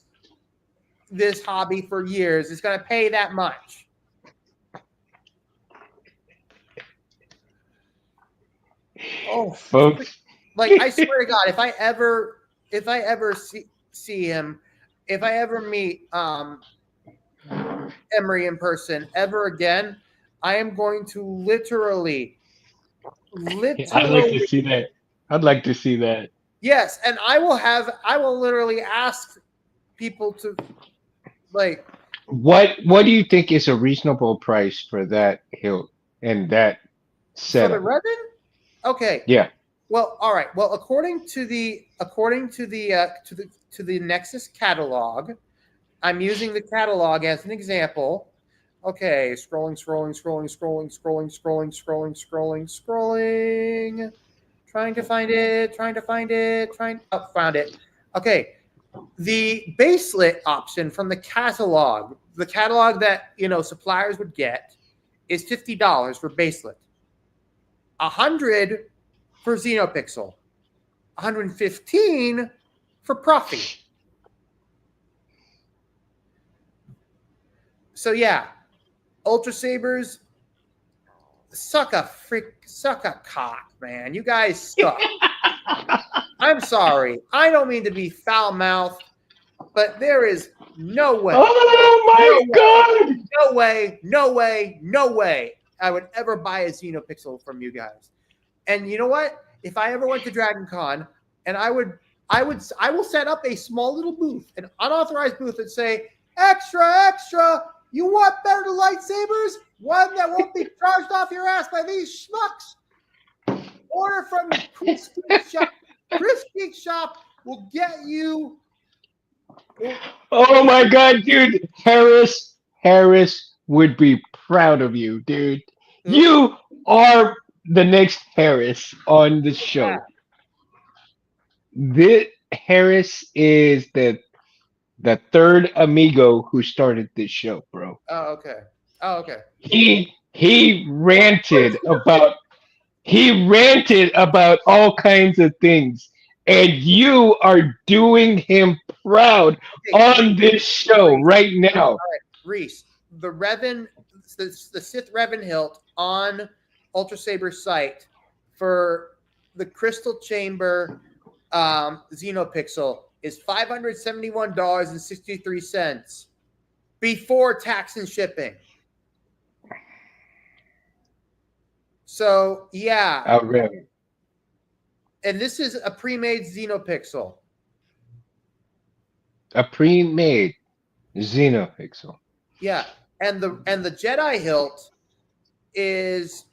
hobby for years is going to pay that much. Oh, Folks. like, I swear to God, if I ever see him, if I ever meet Emery in person ever again, I am going to literally I'd like to see that. I'd like to see that. Yes, and I will literally ask people to, like, What do you think is a reasonable price for that hilt and that for the setup? Revan? Okay. Yeah. Well, all right. Well, according to the Nexus catalog, I'm using the catalog as an example. Okay, scrolling. Trying to find it. Oh, found it. Okay. The baselit option from the catalog that suppliers would get, is $50 for baselit. $100 for Xenopixel. $115 for Profi. So yeah, Ultra Sabers suck a cock, man. You guys suck. I'm sorry. I don't mean to be foul-mouthed, but there is no way. Oh my God! No way I would ever buy a Xenopixel from you guys. And you know what? If I ever went to Dragon Con, and I will set up a small little booth, an unauthorized booth, and say, extra, You want better lightsabers? One that won't be charged off your ass by these schmucks? Order from Chris Geek Shop. Chris Geek Shop will get you. Oh my God, dude. Harris would be proud of you, dude. You are the next Harris on the show. This Harris is the third amigo who started this show, bro. Oh, okay. Oh, okay. He ranted about all kinds of things, and you are doing him proud on this show right now. Reese, the Sith Revan hilt on Ultra Saber's site for the Crystal Chamber Xenopixel is $571.63 before tax and shipping. So yeah, Outrageous. and this is a pre-made Xenopixel. A pre-made Xenopixel. Yeah, and the Jedi hilt is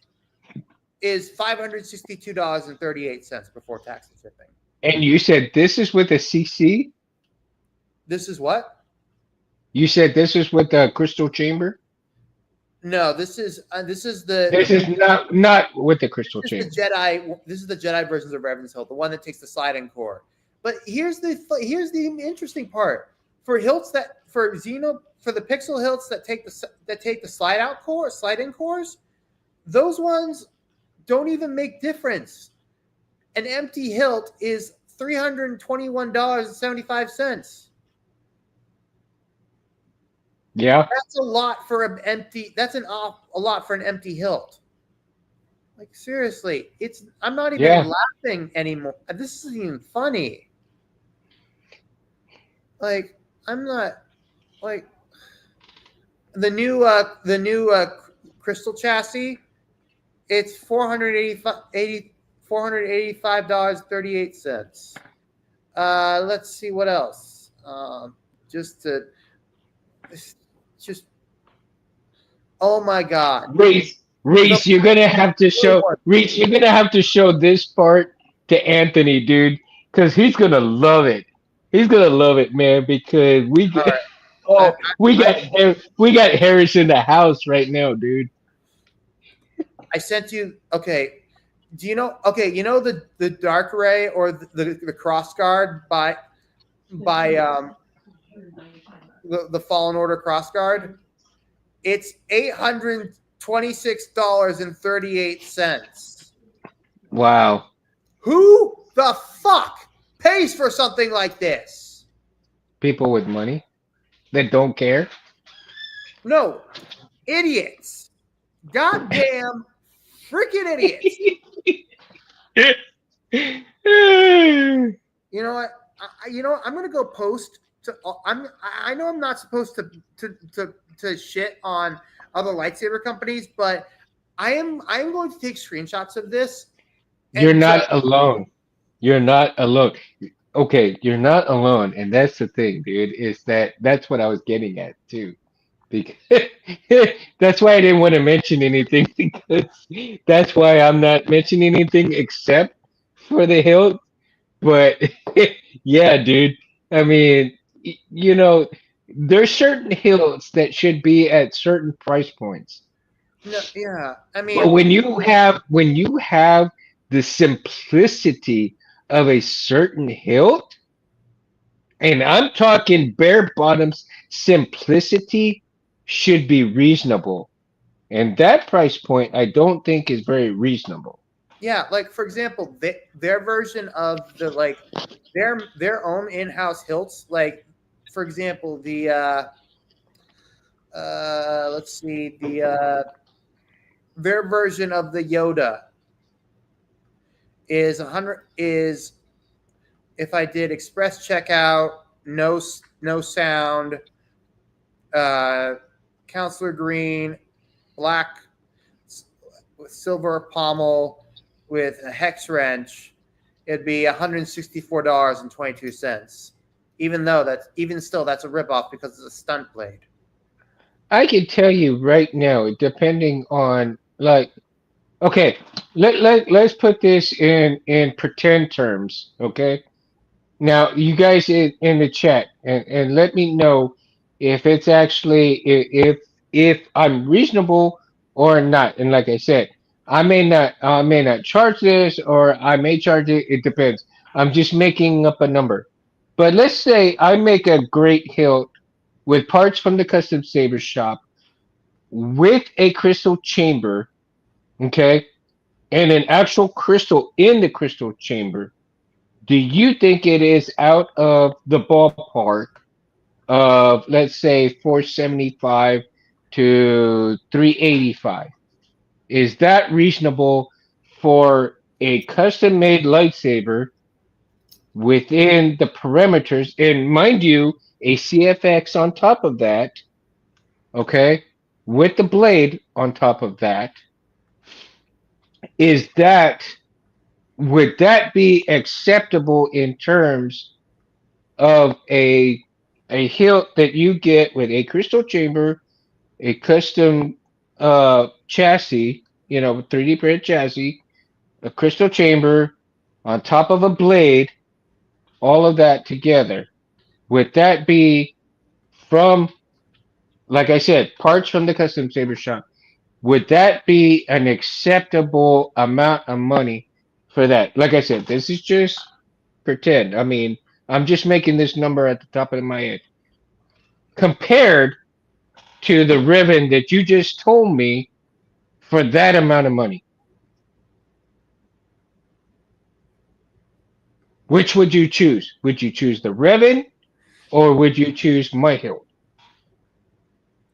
$562.38 before tax and shipping. And you said this is with a CC? This is what? You said this is with the Crystal Chamber? No, this is the This is not with the Crystal this Chamber. is the Jedi. This is the Jedi versions of Revan's hilt, the one that takes the sliding core. But here's the interesting part for hilts that for the pixel hilts that take the slide in cores. Those ones don't even make difference. An empty hilt is $321.75. Yeah. That's a lot for an empty. That's a lot for an empty hilt. Like seriously, I'm not even laughing anymore. This isn't even funny. Like I'm not like the new crystal chassis. It's $485.38. Let's see what else. Just oh my God. Reese, you're gonna have to show this part to Anthony, dude, because he's gonna love it. He's gonna love it, man, because we got Harris in the house right now, dude. I sent you. Okay, do you know? Okay, you know the Dark Ray or the Cross Guard by the Fallen Order Cross Guard. It's $826.38. Wow. Who the fuck pays for something like this? People with money that don't care. No, idiots. Goddamn freaking idiots. You know what? I'm gonna go post. I know I'm not supposed to shit on other lightsaber companies, but I am going to take screenshots of this. You're not alone. You're not alone. Okay, you're not alone, and that's the thing, dude. Is that's what I was getting at too, because that's why I didn't want to mention anything, because that's why I'm not mentioning anything except for the hilt. But yeah, dude. I mean, there's certain hilts that should be at certain price points. No, yeah, I mean, But when you have the simplicity of a certain hilt, and I'm talking bare bottoms, simplicity should be reasonable, and that price point I don't think is very reasonable. yeah, like for example, their version of their own in-house hilts, like for example, the let's see, their version of the Yoda is if I did express checkout, no sound, Counselor Green, black with silver pommel with a hex wrench, it'd be $164.22. Even still, that's a ripoff because it's a stunt blade. I can tell you right now, depending on like, okay, let's put this in pretend terms, okay? Now, you guys in the chat, and let me know if it's actually if I'm reasonable or not. And like I said, I may not charge this, or I may charge it. It depends. I'm just making up a number. But let's say I make a great hilt with parts from the custom saber shop with a crystal chamber, okay, and an actual crystal in the crystal chamber. Do you think it is out of the ballpark of, let's say, 475 to 385? Is that reasonable for a custom made lightsaber within the parameters? And mind you, a CFX on top of that, okay, with the blade on top of that, is that, would that be acceptable in terms of a hilt that you get with a crystal chamber, a custom chassis, 3D printed chassis, a crystal chamber on top of a blade, all of that together? Would that be from, like I said, parts from the custom saber shop? Would that be an acceptable amount of money for that? Like I said, this is just pretend. I mean, I'm just making this number at the top of my head. Compared to the ribbon that you just told me for that amount of money, which would you choose? Would you choose the ribbon or would you choose my hill?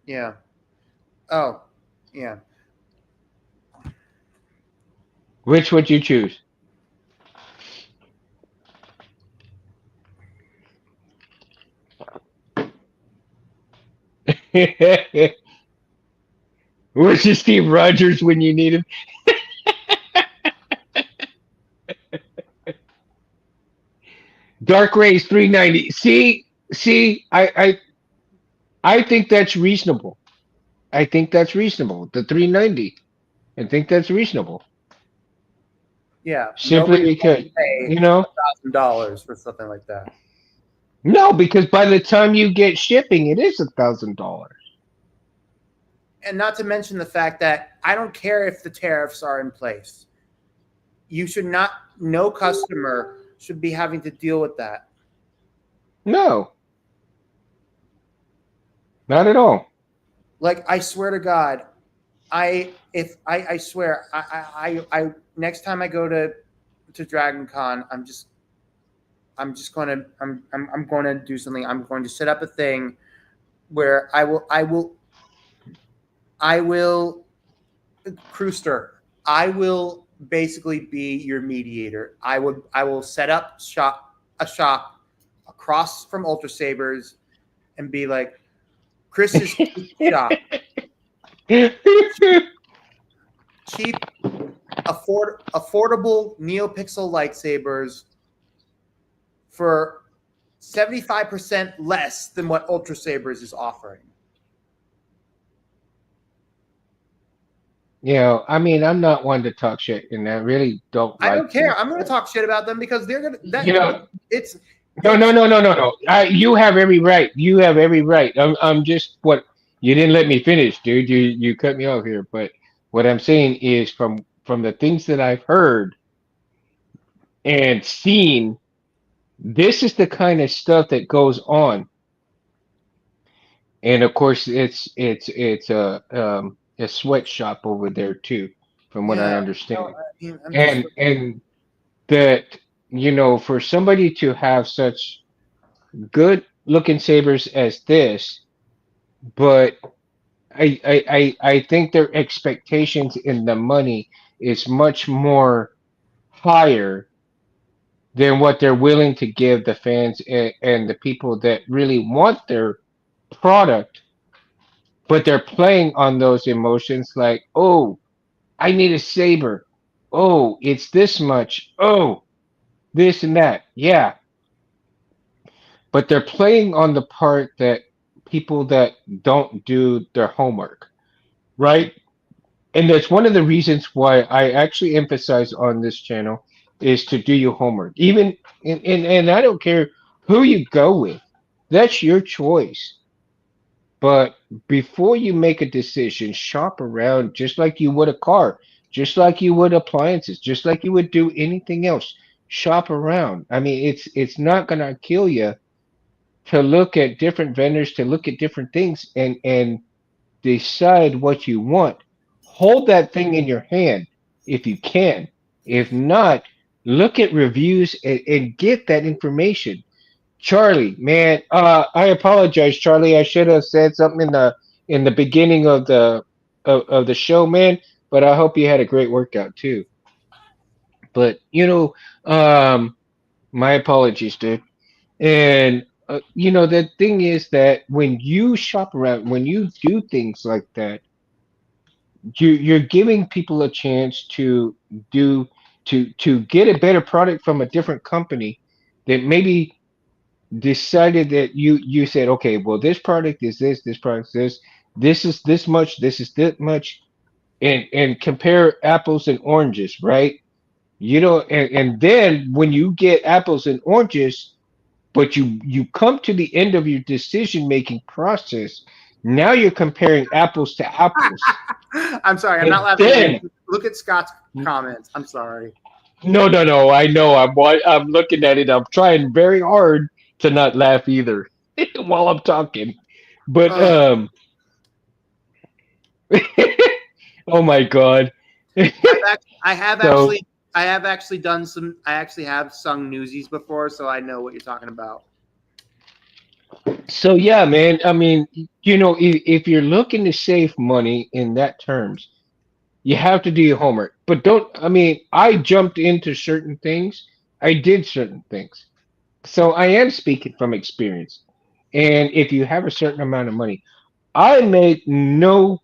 Yeah. Oh, yeah. Which would you choose? Where's your Steve Rogers when you need him? Dark Rays 390. See, I think that's reasonable. I think that's reasonable. The 390. I think that's reasonable. Yeah. Simply Nobody's going because, to pay you know, $1,000 for something like that. no, because by the time you get shipping, it is $1,000. And not to mention the fact that I don't care if the tariffs are in place. You should not, no customer should be having to deal with that. No, not at all. Like, I swear to God, I swear, I next time I go to Dragon Con, I'm going to do something. I'm going to set up a thing where I will, Crewster, I will basically be your mediator. I will set up a shop across from Ultra Sabers and be like, Chris's shop, cheap, affordable NeoPixel lightsabers for 75% less than what Ultra Sabers is offering. I mean, I'm not one to talk shit, and I really don't I like don't care. to. I'm going to talk shit about them because they're going to. You know, It's no. You have every right. You have every right. I'm just what you didn't let me finish, dude. You cut me off here. But what I'm saying is, from the things that I've heard and seen, this is the kind of stuff that goes on. And of course, it's a sweatshop over there too, from what I yeah. understand. I'm just, And that, for somebody to have such good looking sabers as this, but I think their expectations in the money is much more higher than what they're willing to give the fans and the people that really want their product, but they're playing on those emotions like, oh, I need a saber. Oh, it's this much. Oh, this and that. Yeah. But they're playing on the part that people that don't do their homework, right? And that's one of the reasons why I actually emphasize on this channel is to do your homework. Even and I don't care who you go with. That's your choice. But before you make a decision, shop around just like you would a car, just like you would appliances, just like you would do anything else. Shop around. I mean, it's not gonna kill you to look at different vendors, to look at different things, and decide what you want. Hold that thing in your hand if you can. If not, look at reviews and get that information. Charlie, man, I apologize, Charlie. I should have said something in the beginning of the show, man. But I hope you had a great workout too. But my apologies, dude. And the thing is that when you shop around, when you do things like that, you're giving people a chance to do to get a better product from a different company that maybe decided that you said, okay, well, this product is this product is this is this much, this is that much, and compare apples and oranges, right? And then when you get apples and oranges, but you come to the end of your decision making process, now you're comparing apples to apples. I'm sorry, I'm And not laughing then at you. Look at Scott's comments. I'm sorry. no, I know. I'm looking at it. I'm trying very hard to not laugh either while I'm talking. But Uh, oh my God. I have So actually done some. I actually have sung Newsies before, so I know what you're talking about. so yeah, man. I mean, if you're looking to save money in that terms, you have to do your homework. But don't. I mean, I jumped into certain things. I did certain things. So I am speaking from experience. And if you have a certain amount of money, I made no.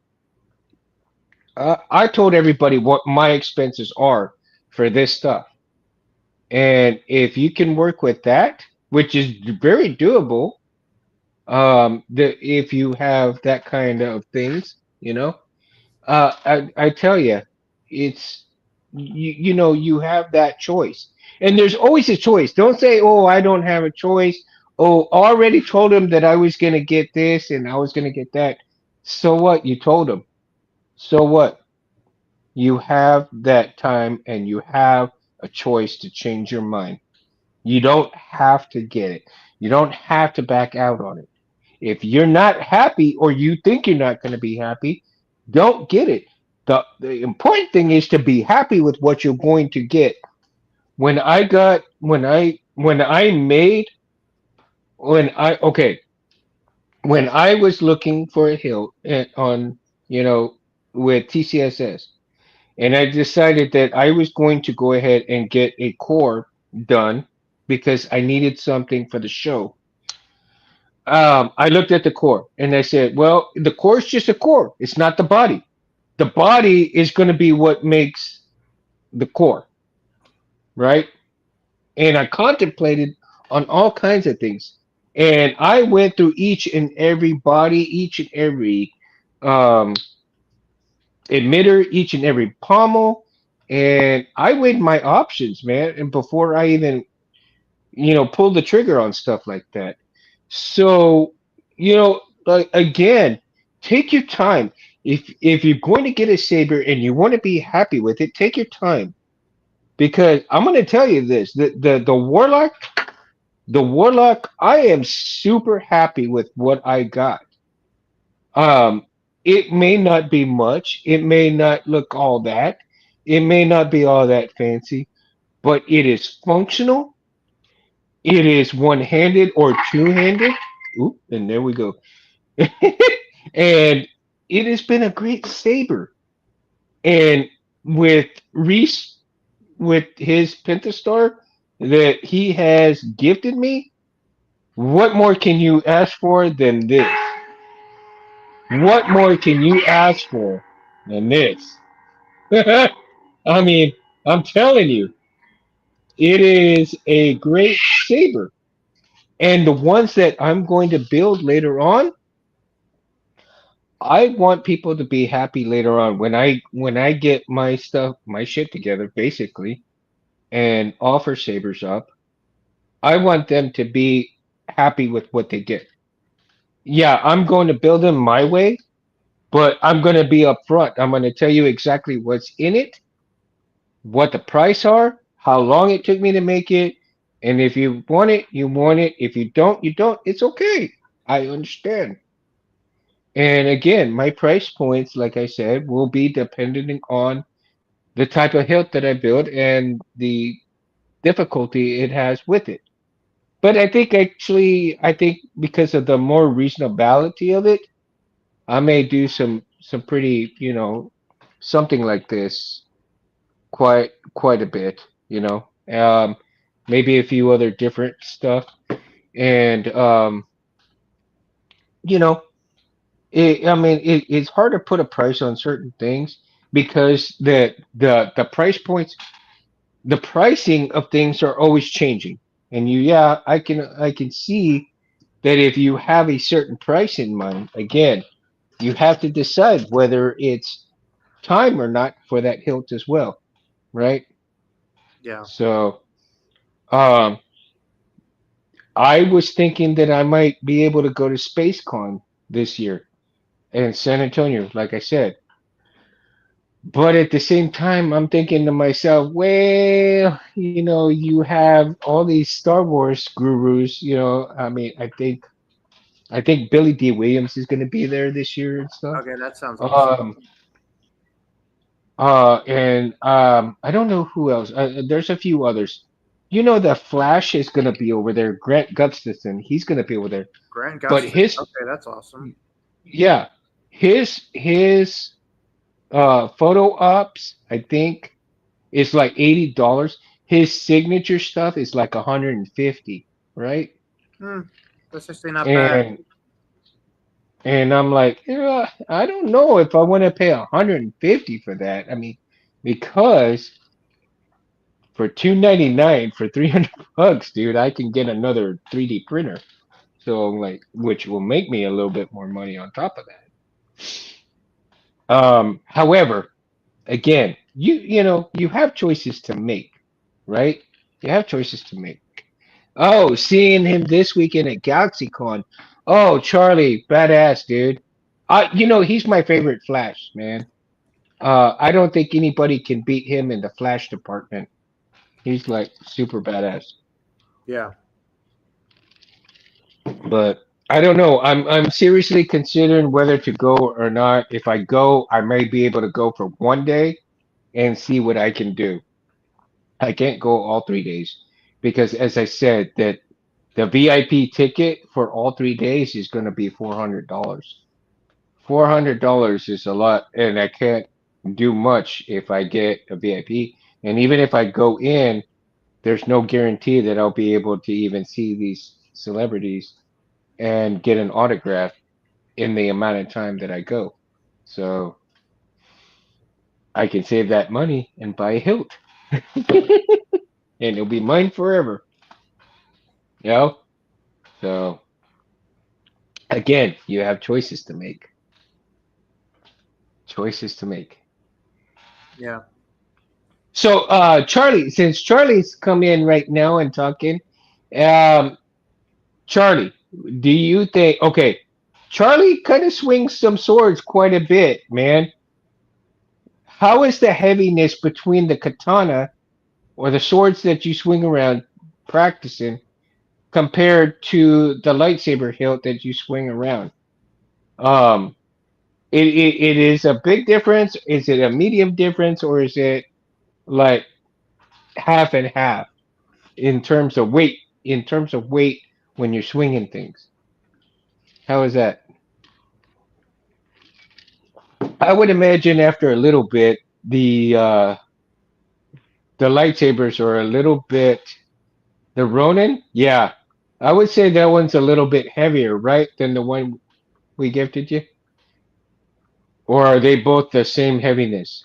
I told everybody what my expenses are for this stuff, and if you can work with that, which is very doable, if you have that kind of things, I tell you, it's you have that choice, and there's always a choice. Don't say, "Oh, I don't have a choice." Oh, already told him that I was gonna get this and I was gonna get that. So what? You told him. So what? You have that time and you have a choice to change your mind. You don't have to get it. You don't have to back out on it. If you're not happy or you think you're not going to be happy, don't get it. The important thing is to be happy with what you're going to get. When I was looking for a hill on with TCSS, and I decided that I was going to go ahead and get a core done because I needed something for the show. I looked at the core and I said, well, the core is just a core. It's not the body. The body is going to be what makes the core, right? And I contemplated on all kinds of things. And I went through each and every body, each and every um, emitter, each and every pommel, and I weighed my options, man. And before I even, pulled the trigger on stuff like that. So, like again, take your time. If you're going to get a saber and you want to be happy with it, take your time. Because I'm going to tell you this: the warlock, I am super happy with what I got. Um, it may not be much. It may not look all that. It may not be all that fancy, but it is functional. It is one-handed or two-handed. Ooh, and there we go. And it has been a great saber. And with Reese, with his Pentastar that he has gifted me, what more can you ask for than this? What more can you ask for than this? I mean, I'm telling you, it is a great saber. And the ones that I'm going to build later on, I want people to be happy later on when I get my stuff, my shit together, basically, and offer Sabers up. I want them to be happy with what they get. Yeah, I'm going to build them my way, but I'm going to be upfront. I'm going to tell you exactly what's in it, what the price are, how long it took me to make it, and if you want it, you want it. If you don't, you don't. It's okay. I understand. And again, my price points, like I said, will be dependent on the type of hilt that I build and the difficulty it has with it. But I think because of the more reasonability of it, I may do some pretty, something like this quite a bit, maybe a few other different stuff, and you know, I mean, it's hard to put a price on certain things because the price points, the pricing of things are always changing, and yeah, I can see that if you have a certain price in mind, again, you have to decide whether it's time or not for that hilt as well, right? Yeah. So, um, I was thinking that I might be able to go to SpaceCon this year in San Antonio, like I said. But at the same time, I'm thinking to myself, well, you have all these Star Wars gurus, I mean, I think Billy D. Williams is going to be there this year and stuff. Okay, that sounds awesome. Um, and I don't know who else. There's a few others. The Flash is going to be over there. Grant Gustafson, he's going to be over there. Grant But Gustin. his, Okay, that's awesome. yeah, his photo ops, I think, is like $80. His signature stuff is like 150, right? Hmm, that's actually not bad. And and I'm like, yeah, I don't know if I want to pay 150 for that. I mean, because for 299 for 300 bucks, dude, I can get another 3D printer. So like, which will make me a little bit more money on top of that. However, again, you have choices to make, right? You have choices to make. Oh, seeing him this weekend at GalaxyCon. Oh, Charlie, badass dude. He's my favorite Flash, man. I don't think anybody can beat him in the Flash department. He's like super badass. Yeah. But I don't know. I'm seriously considering whether to go or not. If I go, I may be able to go for one day and see what I can do. I can't go all 3 days because, as I said, that the VIP ticket for all 3 days is going to be $400. $400 is a lot, and I can't do much if I get a VIP. And even if I go in, there's no guarantee that I'll be able to even see these celebrities and get an autograph in the amount of time that I go. So I can save that money and buy a hilt, and it'll be mine forever. You know? So again, you have choices to make. Choices to make. Yeah. So, Charlie, since Charlie's come in right now and talking, um, Charlie, do you think? Okay, Charlie kind of swings some swords quite a bit, man. How is the heaviness between the katana or the swords that you swing around practicing compared to the lightsaber hilt that you swing around? Um, it is a big difference. Is it a medium difference, or is it like half and half in terms of weight? In terms of weight, when you're swinging things, how is that? I would imagine after a little bit, the lightsabers are a little bit. The Ronin, yeah, I would say that one's a little bit heavier, right, than the one we gifted you, or are they both the same heaviness?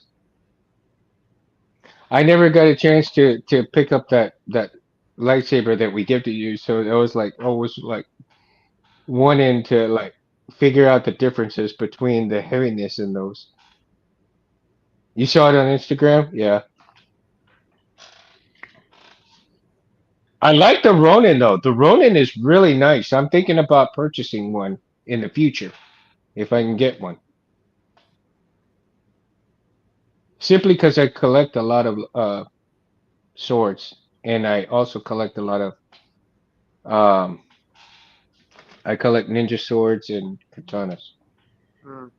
I never got a chance to pick up that lightsaber that we gifted you, so it was like always like one into like. figure out the differences between the heaviness in those. You saw it on Instagram? Yeah. I like the Ronin though. The Ronin is really nice. I'm thinking about purchasing one in the future if I can get one. Simply because I collect a lot of swords, and I also collect a lot of um I collect ninja swords and katanas. Mm.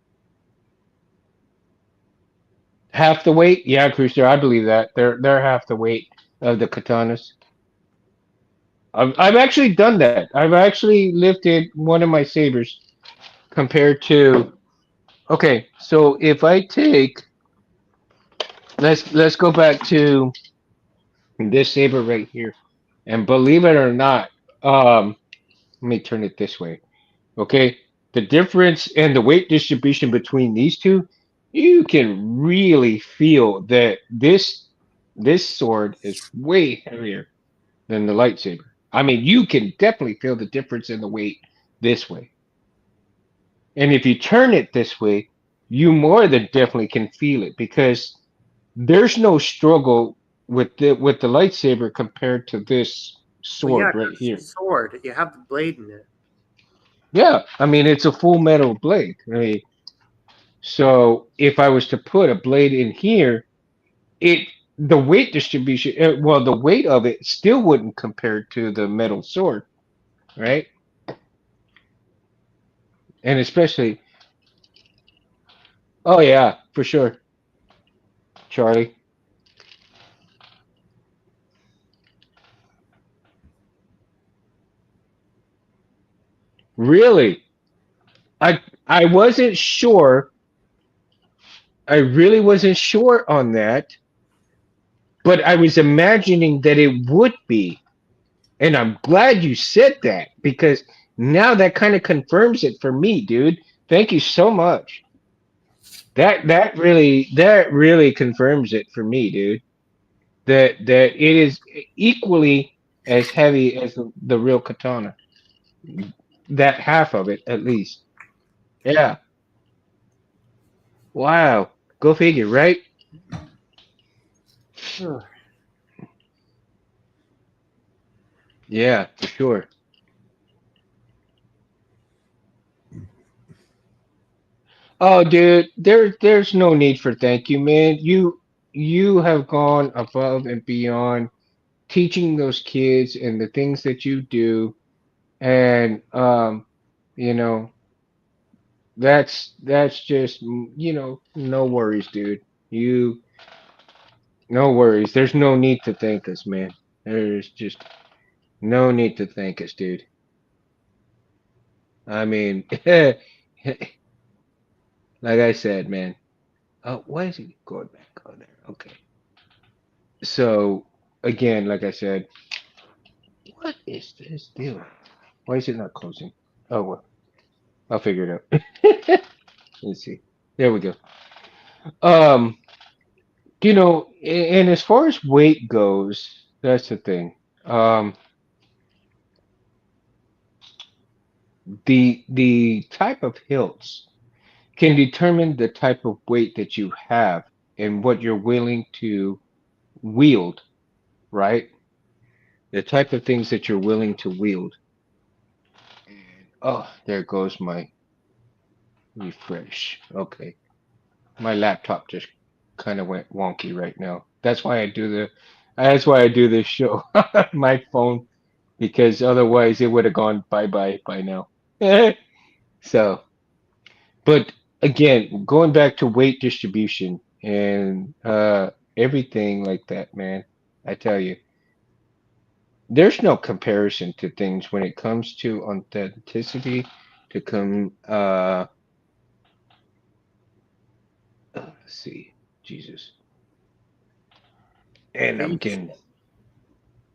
Half the weight? Yeah, Cruiser, I believe that. They're half the weight of the katanas. I've actually done that. I've actually lifted one of my sabers compared to okay, so if I take let's go back to this saber right here. And believe it or not, let me turn it this way. Okay, the difference and the weight distribution between these two, you can really feel that this sword is way heavier than the lightsaber. I mean, you can definitely feel the difference in the weight this way. And if you turn it this way, you more than definitely can feel it because there's no struggle with the lightsaber compared to this Well, yeah, sword right 'cause it's here. a sword. You have the blade in it. Yeah, I mean it's a full metal blade. I mean, so if I was to put a blade in here, it the weight distribution, well, the weight of it still wouldn't compare to the metal sword, right? And especially, oh yeah, for sure, Charlie. Really, I wasn't sure. I really wasn't sure on that, but I was imagining that it would be. And I'm glad you said that because now that kind of confirms it for me, dude. Thank you so much. That really confirms it for me, dude. That it is equally as heavy as the real katana. That half of it at least. Yeah. Wow. Go figure, right? Ugh. Yeah, for sure. Oh, dude, there's no need for thank you, man. You have gone above and beyond teaching those kids and the things that you do, and you know, that's just no worries, dude. You no worries. There's no need to thank us, man. There's just no need to thank us, dude. I mean, like I said, man. Oh, why is he going back on there? Okay. So again, like I said, what is this deal? Why is it not closing? Oh well, I'll figure it out. Let's see. There we go. Um, and as far as weight goes, that's the thing. Um, the type of hilts can determine the type of weight that you have and what you're willing to wield, right? The type of things that you're willing to wield. And oh, there goes my refresh. Okay. My laptop just kind of went wonky right now. That's why I do this show on my phone because otherwise it would have gone bye bye by now. So, but again, going back to weight distribution and everything like that, man, I tell you, there's no comparison to things when it comes to authenticity. To come, let's see, Jesus, and I'm getting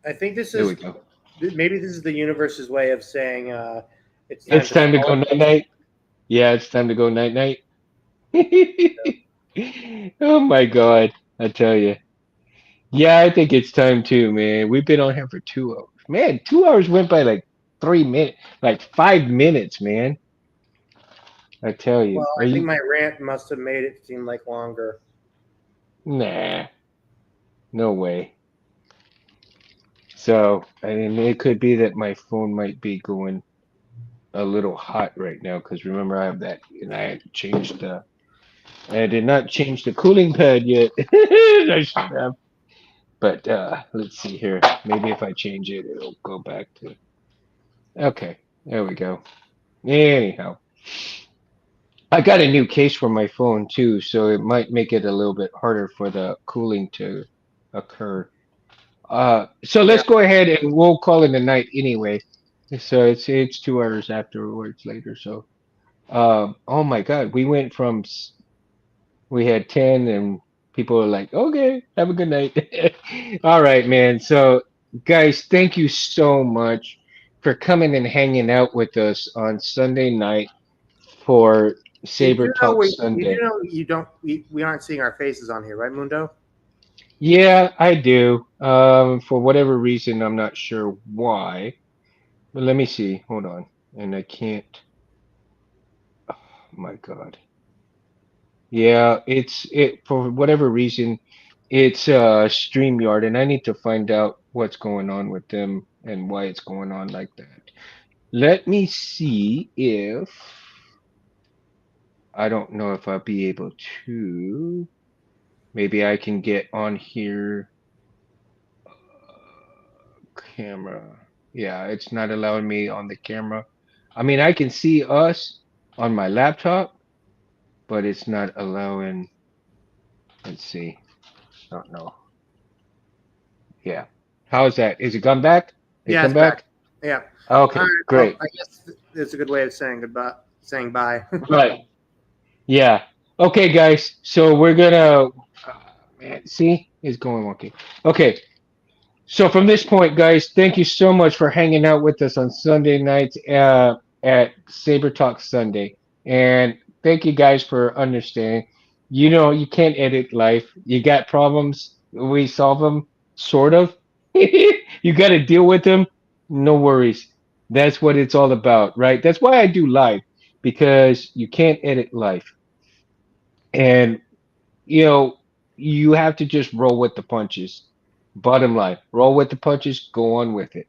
I think this there we is go. maybe this is the universe's way of saying it's time It's to time to go call night night. Yeah, it's time to go night night. it. Oh my God, I tell you. Yeah, I think it's time too, man. We've been on here for 2 hours. Man, 2 hours went by like 3 minutes, like 5 minutes, man. I tell you. Well, Are I think you? my rant must have made it seem like longer. Nah, no way. So, I mean, it could be that my phone might be going a little hot right now because remember I have that, and I had changed the. I did not change the cooling pad yet. I should have. But let's see here. Maybe if I change it, it'll go back to. Okay, there we go. Anyhow, I got a new case for my phone too, so it might make it a little bit harder for the cooling to occur. So Yeah. let's go ahead and we'll call it a night anyway. So it's 2 hours afterwards later. So oh my God, we went from we had 10 and people were like, okay, have a good night. All right, man. So guys, thank you so much for coming and hanging out with us on Sunday night for Did Saber you know Talk Sunday. you don't we aren't seeing our faces on here, right, Mundo? Yeah, I do. For whatever reason, I'm not sure why. But let me see. Hold on. And I can't. Oh my God. Yeah, it's it for whatever reason, it's StreamYard, and I need to find out what's going on with them and why it's going on like that. Let me see if I don't know if I'll be able to. Maybe I can get on here. Camera. Yeah, it's not allowing me on the camera. I mean, I can see us on my laptop, but it's not allowing. Let's see. Don't know. Yeah. How's that? Is it come back? Did it Yeah, come it's back. back? Yeah. All Okay, right. Well, great. I guess it's a good way of saying goodbye, saying bye. Right. Yeah. Okay, guys. So we're gonna. Man, see, it's going wonky. Okay. So from this point, guys, thank you so much for hanging out with us on Sunday nights at Saber Talk Sunday, and thank you guys for understanding. You know, you can't edit life. You got problems, we solve them, sort of. You got to deal with them. No worries. That's what it's all about, right? That's why I do live because you can't edit life, and you know, you have to just roll with the punches. Bottom line, roll with the punches, go on with it.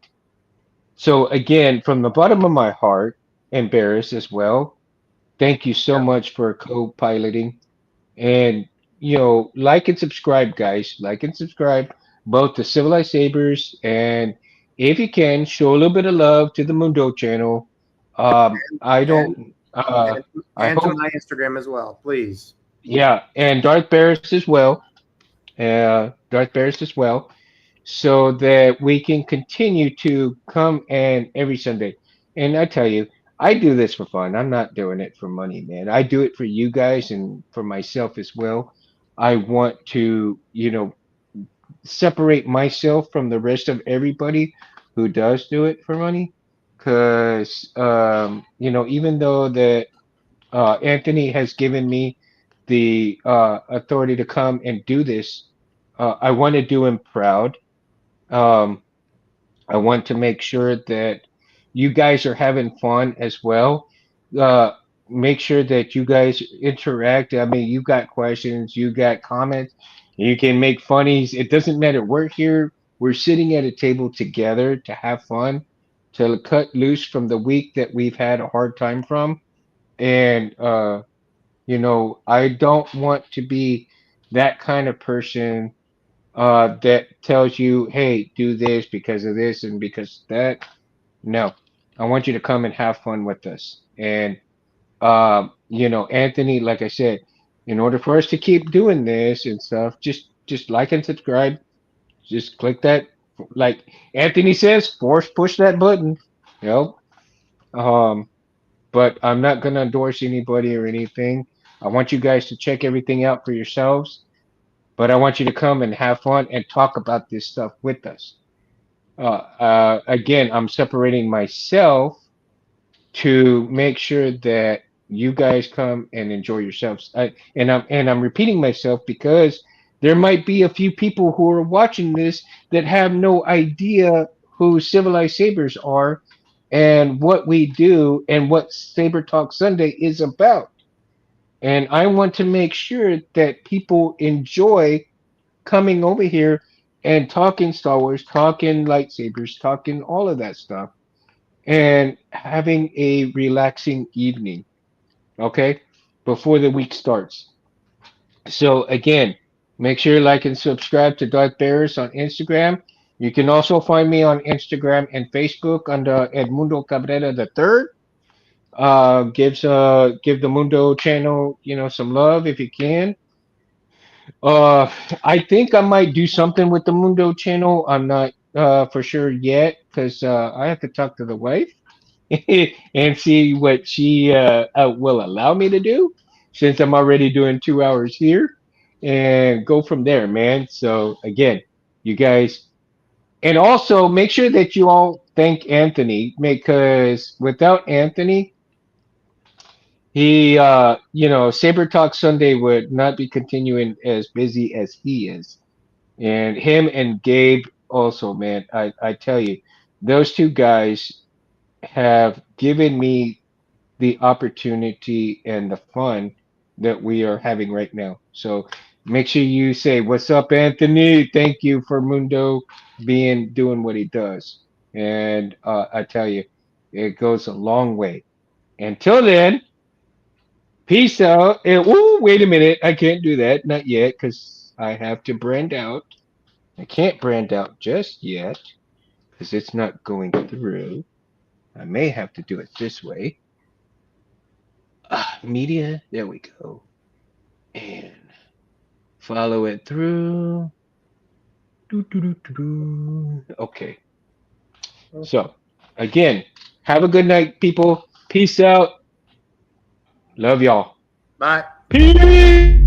So again, from the bottom of my heart, and Barris as well, thank you so Yeah. much for co-piloting. And like and subscribe, guys. Like and subscribe both to Civilized Sabers and if you can, show a little bit of love to the Mundo channel. I and don't I and to hope, my Instagram as well, please. yeah, and Darth Barris as well. Darth Barris as well, so that we can continue to come and every Sunday. And I tell you, I do this for fun. I'm not doing it for money, man. I do it for you guys and for myself as well. I want to, separate myself from the rest of everybody who does do it for money. Because, even though that Anthony has given me the authority to come and do this, I want to do him proud. Um, I want to make sure that you guys are having fun as well. Uh, Make sure that you guys interact. I mean, you got questions, you got comments, you can make funnies. It doesn't matter. We're here. We're sitting at a table together to have fun, to cut loose from the week that we've had a hard time from. And I don't want to be that kind of person that tells you, hey, do this because of this and because of that. No, I want you to come and have fun with us. And, Anthony, like I said, in order for us to keep doing this and stuff, just like and subscribe. Just click that, like Anthony says, force push that button. You know, um, but I'm not gonna endorse anybody or anything. I want you guys to check everything out for yourselves, but I want you to come and have fun and talk about this stuff with us. Again, I'm separating myself to make sure that you guys come and enjoy yourselves. And I'm repeating myself because there might be a few people who are watching this that have no idea who Civilized Sabers are, and what we do and what Saber Talk Sunday is about. And I want to make sure that people enjoy coming over here and talking Star Wars, talking lightsabers, talking all of that stuff, and having a relaxing evening, okay, before the week starts. So again, make sure you like and subscribe to Darth Bears on Instagram. You can also find me on Instagram and Facebook under Edmundo Cabrera the Third. Give the Mundo channel, some love if you can. Uh, I think I might do something with the Mundo channel. I'm not for sure yet because I have to talk to the wife and see what she will allow me to do since I'm already doing 2 hours here and go from there, man. So again, you guys, and also make sure that you all thank Anthony because without Anthony, Saber Talk Sunday would not be continuing as busy as he is. And him and Gabe also, man, I tell you, those two guys have given me the opportunity and the fun that we are having right now. So make sure you say, "What's up, Anthony? Thank you for Mundo doing what he does." And I tell you, it goes a long way. Until then, peace out. And wait a minute, I can't do that, not yet, because I have to brand out. I can't brand out just yet because it's not going through. I may have to do it this way. Media, there we go. And follow it through. Okay. So, again, have a good night, people. Peace out. Love y'all. Bye. Peace.